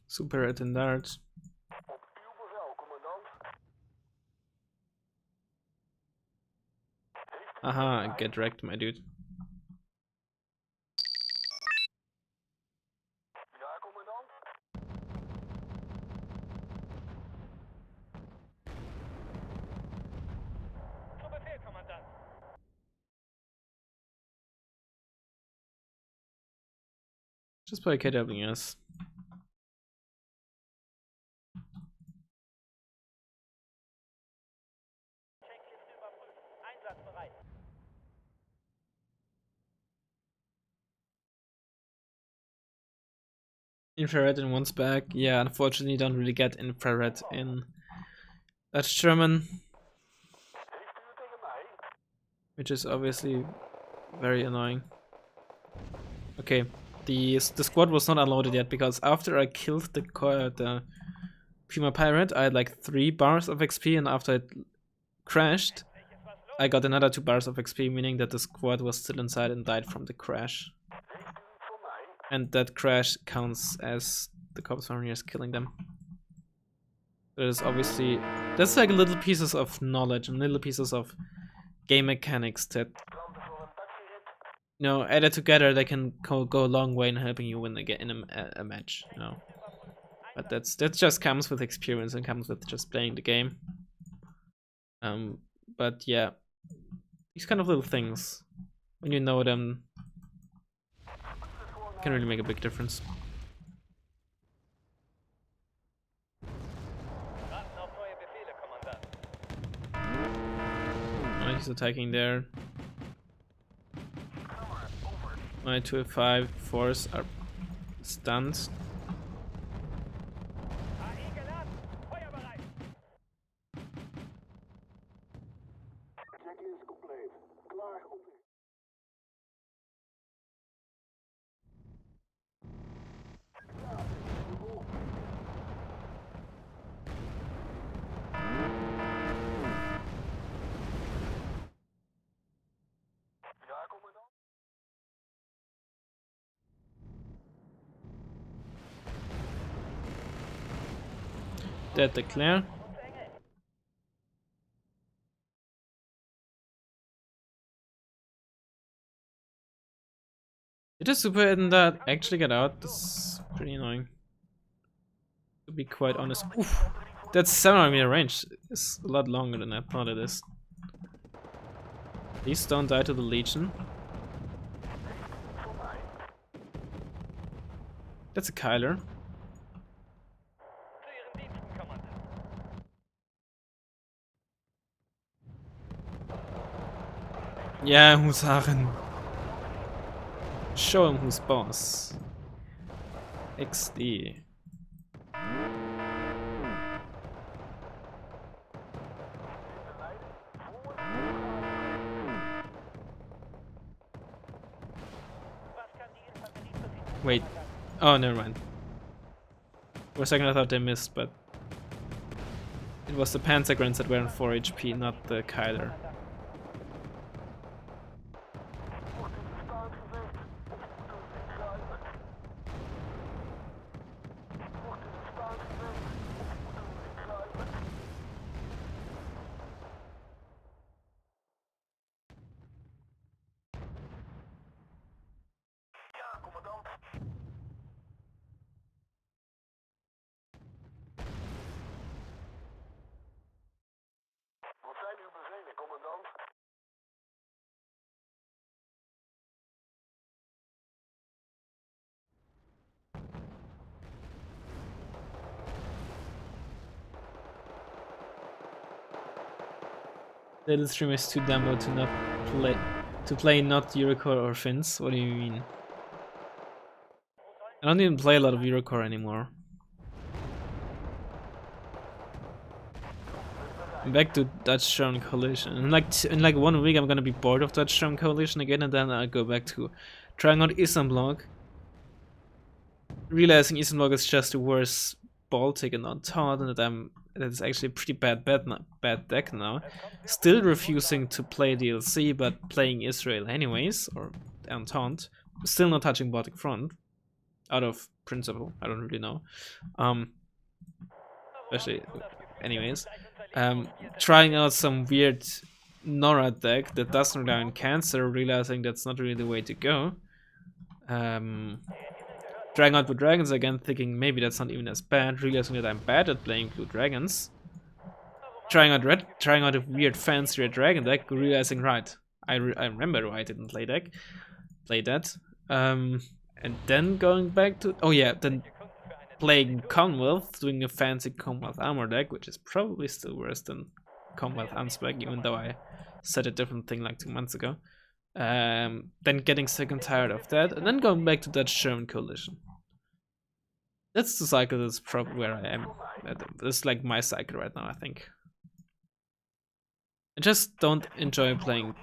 Super attendant. Aha, get wrecked, my dude. Zu Befehl, Kommandant. Just buy KWS. Checkliste überprüft. Einsatzbereit. Infrared in one's back. Yeah, unfortunately, you don't really get infrared in Dutch German, which is obviously very annoying. Okay, the squad was not unloaded yet because after I killed the Puma Pirate, I had like 3 bars of XP, and after it crashed, I got another 2 bars of XP, meaning that the squad was still inside and died from the crash. And that crash counts as the Corps Marines killing them. There's obviously, that's like little pieces of knowledge and little pieces of game mechanics that, you know, added together, they can go a long way in helping you win in a match, you know. But that just comes with experience and comes with just playing the game. But yeah, these kind of little things, when you know them, can really make a big difference. Warten auf neue Befehle, Kommandant. Oh, he's attacking there. My 205 force are stunned. AI geladen. Feuerbereit. Dead declare. Did a super in that actually get out? That's pretty annoying, to be quite honest. Oof, that's 700-meter range. It's a lot longer than I thought it is. Please don't die to the Legion. That's a Kyler. Zu Ihren Diensten, Yeah, Husaren. Show him who's boss. XD. Wait. Oh, never mind. For a second I thought they missed, but it was the Panzergrunts that were on 4 HP, not the Kyler. Wat zijn uw bevelen, commandant? Little stream is too dumb to not play not Eurocore or Finns. What do you mean? I don't even play a lot of Eurocore anymore. I'm back to Dutch-German coalition. In like 1 week, I'm gonna be bored of Dutch-German coalition again, and then I'll go back to trying out Isenblock. Realizing Isenblock is just a worse Baltic and Entente, and that it's actually a pretty bad deck now. Still refusing to play DLC, but playing Israel anyways, or Entente. Still not touching Baltic Front, out of principle. I don't really know. Especially, anyways. Trying out some weird Nora deck that doesn't rely on Cancer, realizing that's not really the way to go. Trying out Blue Dragons again, thinking maybe that's not even as bad, realizing that I'm bad at playing Blue Dragons. Trying out a weird fancy Red Dragon deck, realizing right, I remember why I didn't play that. And then going back to then playing Commonwealth, doing a fancy Commonwealth armor deck, which is probably still worse than Commonwealth Unspec, even though I said a different thing like 2 months ago. Then getting sick and tired of that, and then going back to Dutch-German coalition. That's the cycle. That's probably where I am. That's like my cycle right now, I think. I just don't enjoy playing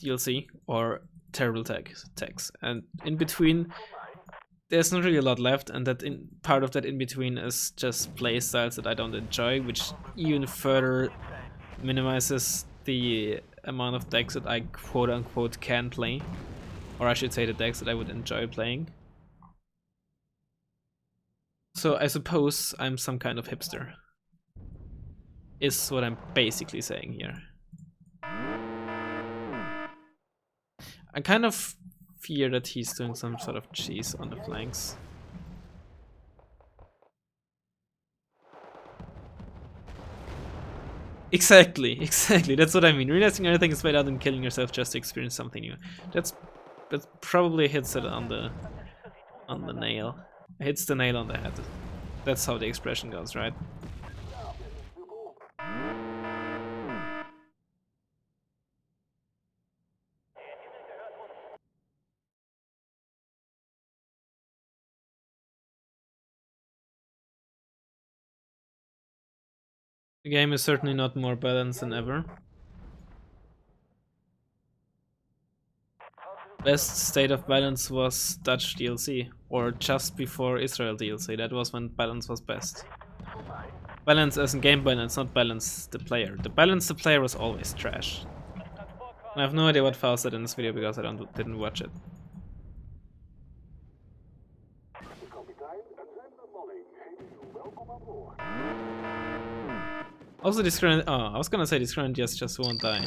DLC or terrible techs, and in between, there's not really a lot left, and part of that in between is just play styles that I don't enjoy, which even further minimizes the amount of decks that I quote unquote can play, or I should say the decks that I would enjoy playing. So I suppose I'm some kind of hipster, is what I'm basically saying here. I kind of fear that he's doing some sort of cheese on the flanks. Exactly. That's what I mean. Realizing everything is played out and killing yourself just to experience something new. That probably hits it on the nail. Hits the nail on the head. That's how the expression goes, right? The game is certainly not more balanced than ever. Best state of balance was Dutch DLC, or just before Israel DLC. That was when balance was best. Balance as in game balance, not balance the player. The balance the player was always trash. And I have no idea what Faust said in this video because I didn't watch it. Also, this current. Oh, I was gonna say this current just won't die.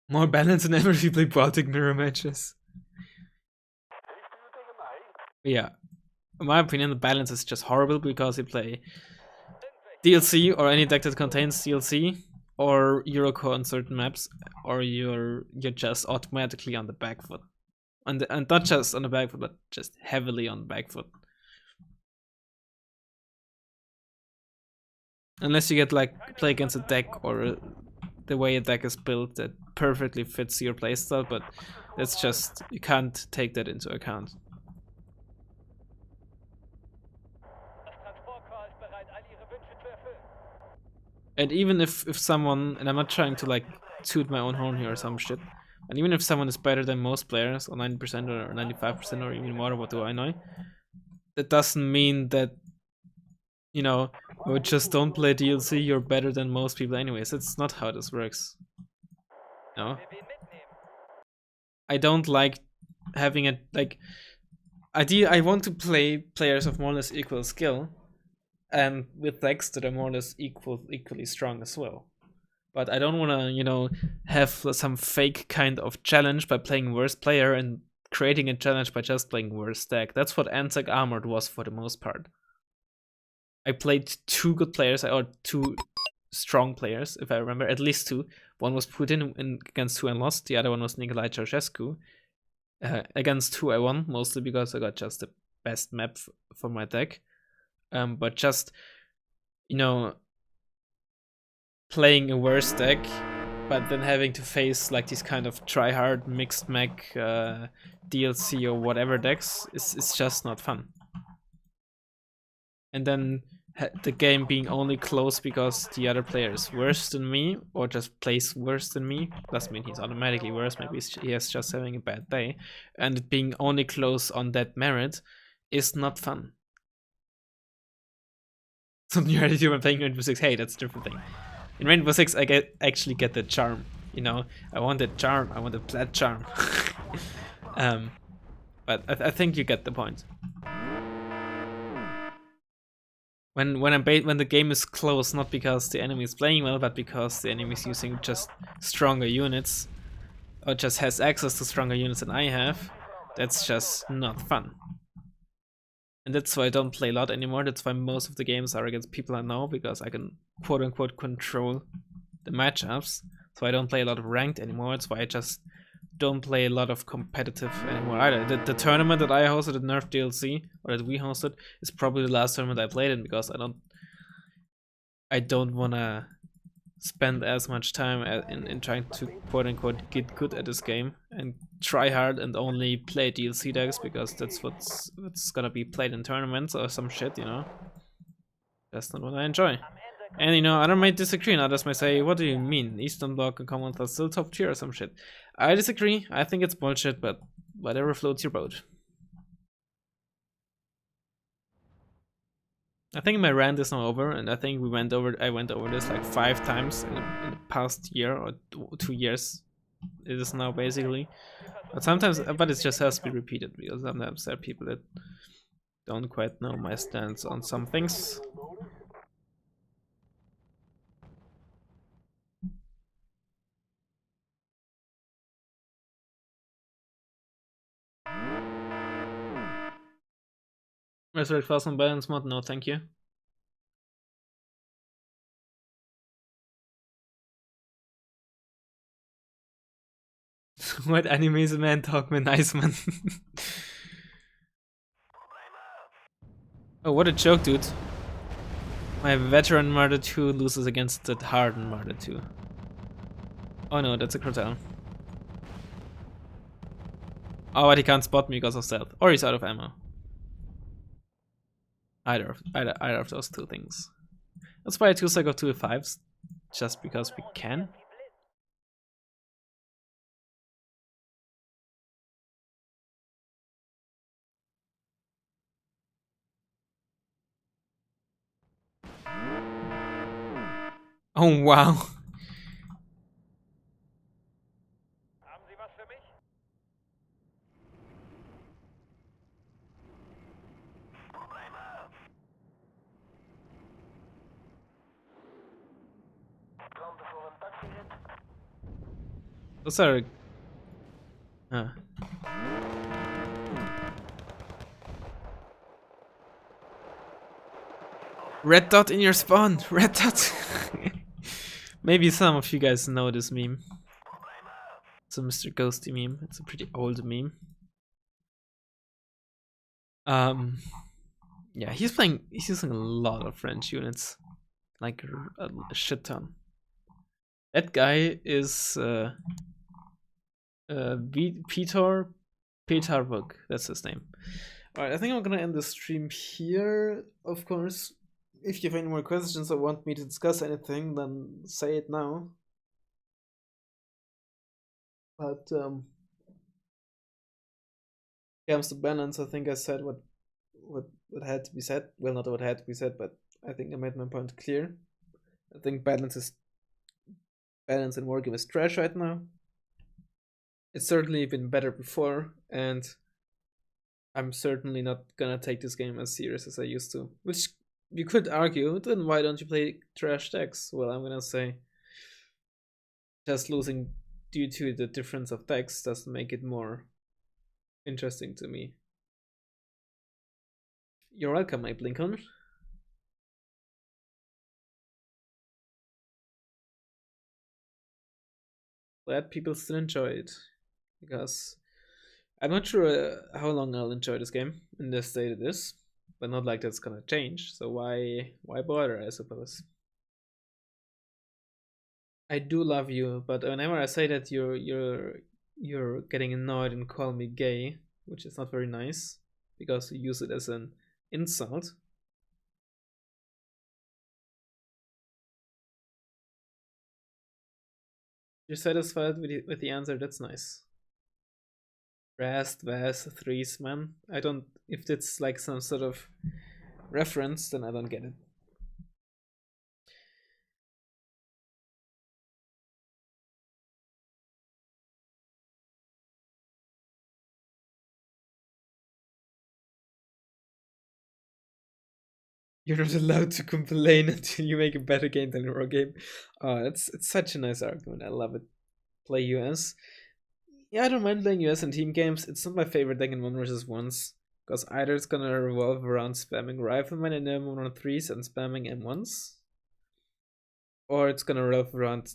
More balance than ever if you play Baltic mirror matches. Yeah. In my opinion, the balance is just horrible because you play DLC or any deck that contains DLC or Eurocore on certain maps, or you're just automatically on the back foot. And not just on the back foot, but just heavily on the back foot. Unless you get like play against a deck or the way a deck is built that perfectly fits your playstyle, but it's just, you can't take that into account. Das Transportkorps ist bereit, all Ihre Wünsche zu erfüllen. And even if someone, and I'm not trying to like toot my own horn here or some shit, and even if someone is better than most players, or 90% or 95% or even more, what do I know, that doesn't mean that, you know, oh, just don't play DLC, you're better than most people anyways. That's not how this works. No. Wer wen mitnehmen? I don't like having a, like, I want to play players of more or less equal skill, and with decks that are more or less equally strong as well. But I don't want to, you know, have some fake kind of challenge by playing worst player and creating a challenge by just playing worst deck. That's what Anzac Armored was for the most part. I played two good players, or two strong players, if I remember, at least two. One was Putin against who I lost, the other one was Nicolae Ceausescu. Against who I won, mostly because I got just the best map for my deck. But just, you know, playing a worse deck, but then having to face like these kind of try-hard mixed mech DLC or whatever decks is just not fun. And then the game being only close because the other player is worse than me, or just plays worse than me, doesn't mean he's automatically worse, maybe he is just having a bad day, and it being only close on that merit is not fun. Something you already do when playing Rainbow Six, hey, that's a different thing. In Rainbow Six, I actually get the charm, you know, I want that charm, I want the plat charm. But I think you get the point. When the game is close, not because the enemy is playing well, but because the enemy is using just stronger units, or just has access to stronger units than I have, that's just not fun. And that's why I don't play a lot anymore. That's why most of the games are against people I know, because I can quote-unquote control the matchups. So I don't play a lot of ranked anymore. That's why I just don't play a lot of competitive anymore either. The tournament that I hosted at Nerf DLC, or that we hosted, is probably the last tournament I played in, because I don't wanna spend as much time in trying to quote-unquote get good at this game and try hard and only play DLC decks, because that's what's gonna be played in tournaments or some shit, you know. That's not what I enjoy. And you know, others might disagree, and others might say, what do you mean? Eastern Bloc and Commonwealth are still top tier or some shit. I disagree, I think it's bullshit, but whatever floats your boat. I think my rant is now over, and I think I went over this like 5 times in the past year or 2 years. It is now basically. But sometimes, but it just has to be repeated, because sometimes there are people that don't quite know my stance on some things. Resurrect Fast on Balance mod? No, thank you. What anime is a man talk, man? Nice man. Oh, what a joke, dude. My veteran Martyr 2 loses against the hardened Martyr 2. Oh no, that's a Crotal. Oh, but he can't spot me because of stealth. Or he's out of ammo. Either of those two things. That's why I choose like 2 5s, just because we can. Oh wow. Haben Sie was für mich? Those are. Red dot in your spawn! Red dot! Maybe some of you guys know this meme. It's a Mr. Ghosty meme. It's a pretty old meme. Yeah, he's using a lot of French units. Like a shit ton. That guy is Peter Petarvuk. That's his name. Alright, I think I'm gonna end the stream here, of course. If you have any more questions or want me to discuss anything, then say it now. But comes to balance, I think I said what had to be said. Well, not what had to be said, but I think I made my point clear. I think balance in Wargame is trash right now. It's certainly been better before, and I'm certainly not gonna take this game as serious as I used to. Which you could argue, then why don't you play trash decks? Well, I'm gonna say just losing due to the difference of decks doesn't make it more interesting to me. You're welcome, Abe Lincoln. Glad people still enjoy it, because I'm not sure how long I'll enjoy this game in the state it is, but not like that's gonna change. So why bother? I suppose. I do love you, but whenever I say that you're getting annoyed and call me gay, which is not very nice because you use it as an insult. You're satisfied with the answer? That's nice. Rast, Vas, Threes, man. I don't. If it's like some sort of reference, then I don't get it. You're not allowed to complain until you make a better game than your game. Oh, it's such a nice argument. I love it. Play US. Yeah, I don't mind playing US in team games. It's not my favorite deck in 1 versus 1s. Because either it's gonna revolve around spamming Rifleman in M113s and spamming M1s. Or it's gonna revolve around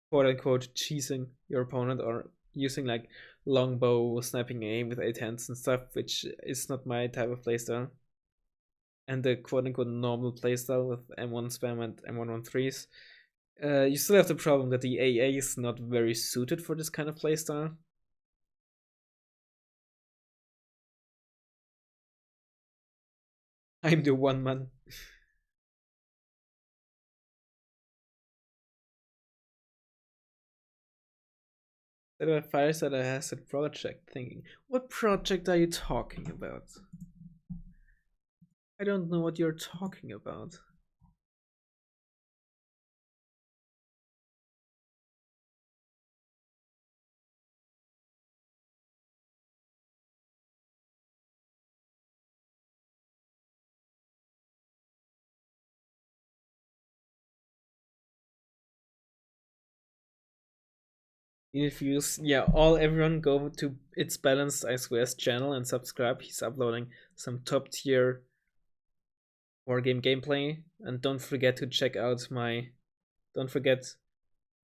quote unquote cheesing your opponent or using like longbow, sniping aim with 8 hands and stuff, which is not my type of playstyle. And the quote-unquote normal playstyle with M1 spam and M113s, you still have the problem that the AA is not very suited for this kind of playstyle. I'm the one man. That Firestarter has a project thinking. What project are you talking about? I don't know what you're talking about. If you, yeah, everyone go to It's Balanced I Swear's channel and subscribe. He's uploading some top tier wargame gameplay, and don't forget to check out don't forget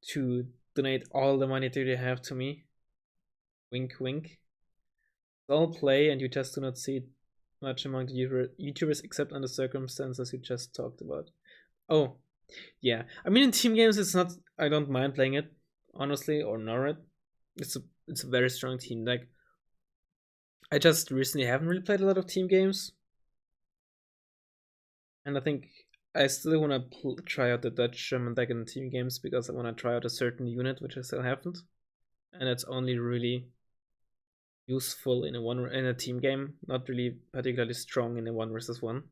to donate all the money that you have to me. Wink wink. It's all play and you just do not see it much among the YouTubers except under circumstances you just talked about. Oh, yeah. I mean, in team games it's not, I don't mind playing it, honestly, or Norred. It's a very strong team deck. I just recently haven't really played a lot of team games. And I think I still want to try out the Dutch German deck in team games because I want to try out a certain unit, which I still haven't. And it's only really useful in a team game, not really particularly strong in a 1 versus 1.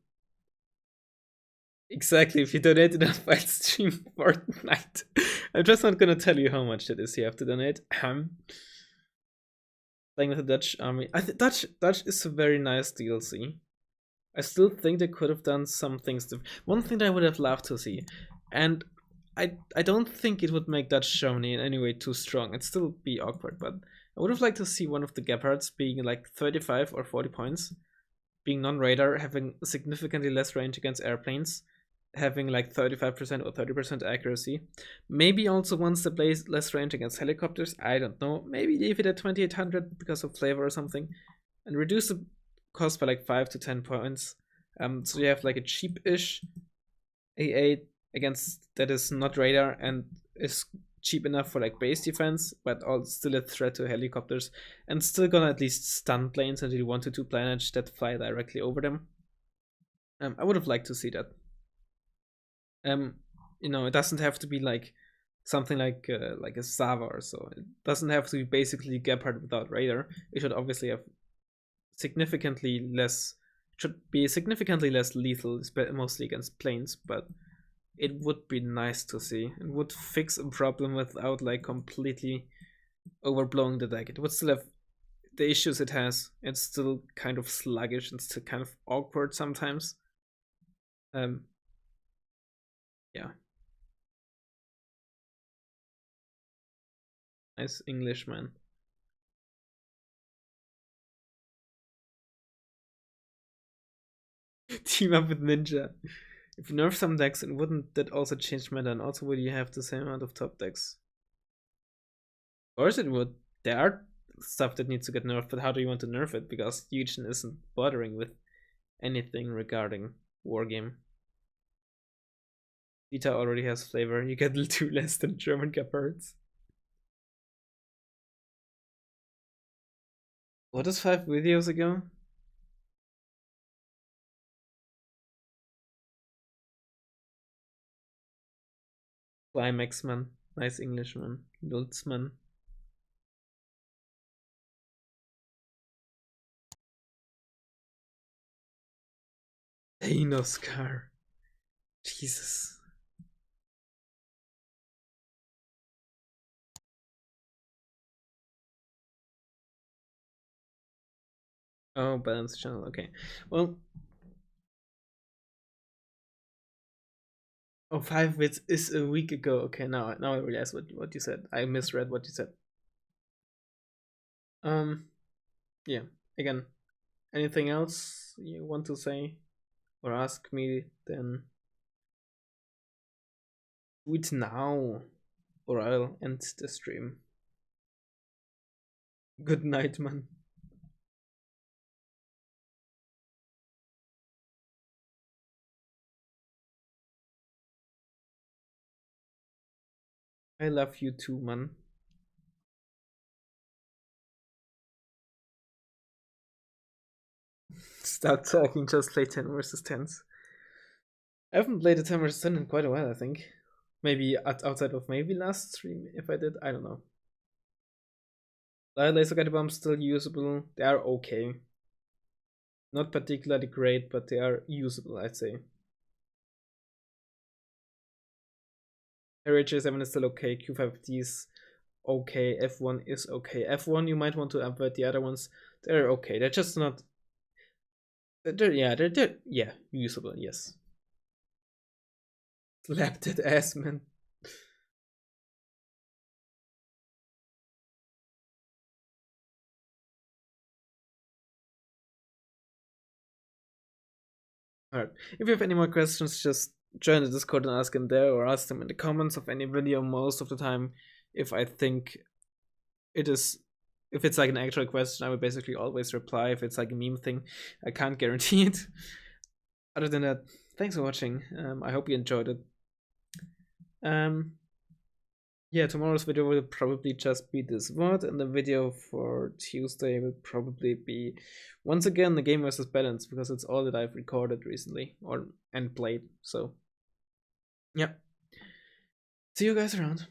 Exactly, if you donate enough, I'll stream Fortnite. I'm just not gonna tell you how much that is you have to donate. Playing with the Dutch army. Dutch is a very nice DLC. I still think they could have done some things. One thing that I would have loved to see, and I don't think it would make Dutch Germany in any way too strong. It'd still be awkward, but I would have liked to see one of the Gepards being like 35 or 40 points, being non-radar, having significantly less range against airplanes, having like 35% or 30% accuracy. Maybe also ones that play less range against helicopters. I don't know. Maybe leave it at 2800 because of flavor or something, and reduce the cost by like 5 to 10 points. So you have like a cheap-ish A8 against that is not radar and is cheap enough for like base defense, but still a threat to helicopters, and still gonna at least stun planes until 1 to 2 planets that fly directly over them. I would have liked to see that. It doesn't have to be like something like a Sava or so. It doesn't have to be basically Gepard without radar. It should obviously have significantly less. Should be significantly less lethal, mostly against planes, but it would be nice to see. It would fix a problem without like completely overblowing the deck. It would still have the issues it has. It's still kind of sluggish and still kind of awkward sometimes. Yeah. Nice Englishman. Team up with Ninja. If you nerf some decks, and wouldn't that also change meta? And also, would you have the same amount of top decks? Of course it would. There are stuff that needs to get nerfed, but how do you want to nerf it? Because Eugen isn't bothering with anything regarding Wargame. Vita already has flavor. You get 2 less than German Gepards. What is 5 videos ago? Climaxman. Nice Englishman. Lulzman. Oscar. Jesus. Oh, balance channel. Okay. Well. Oh, 5 bits is a week ago. Okay, now I realize what you said. I misread what you said. Yeah. Again, anything else you want to say or ask me? Then do it now, or I'll end the stream. Good night, man. I love you too, man. Start talking, just play 10 versus 10s. I haven't played a 10 versus 10 in quite a while, I think. Maybe outside of maybe last stream, if I did, I don't know. Laser guided bombs still usable. They are okay. Not particularly great, but they are usable, I'd say. RH7 is still okay. Q5D is okay. F1 is okay. F1 you might want to upgrade. The other ones, they're okay. They're just not. They're usable. Yes. Slap that ass, man. Alright. If you have any more questions, just join the Discord and ask them there, or ask them in the comments of any video. Most of the time, if I think it is, if it's like an actual question, I will basically always reply. If it's like a meme thing, I can't guarantee it. Other than that, thanks for watching. I hope you enjoyed it. Yeah, tomorrow's video will probably just be this VOD, and the video for Tuesday will probably be once again the game versus balance, because it's all that I've recorded recently and played. So yeah, see you guys around.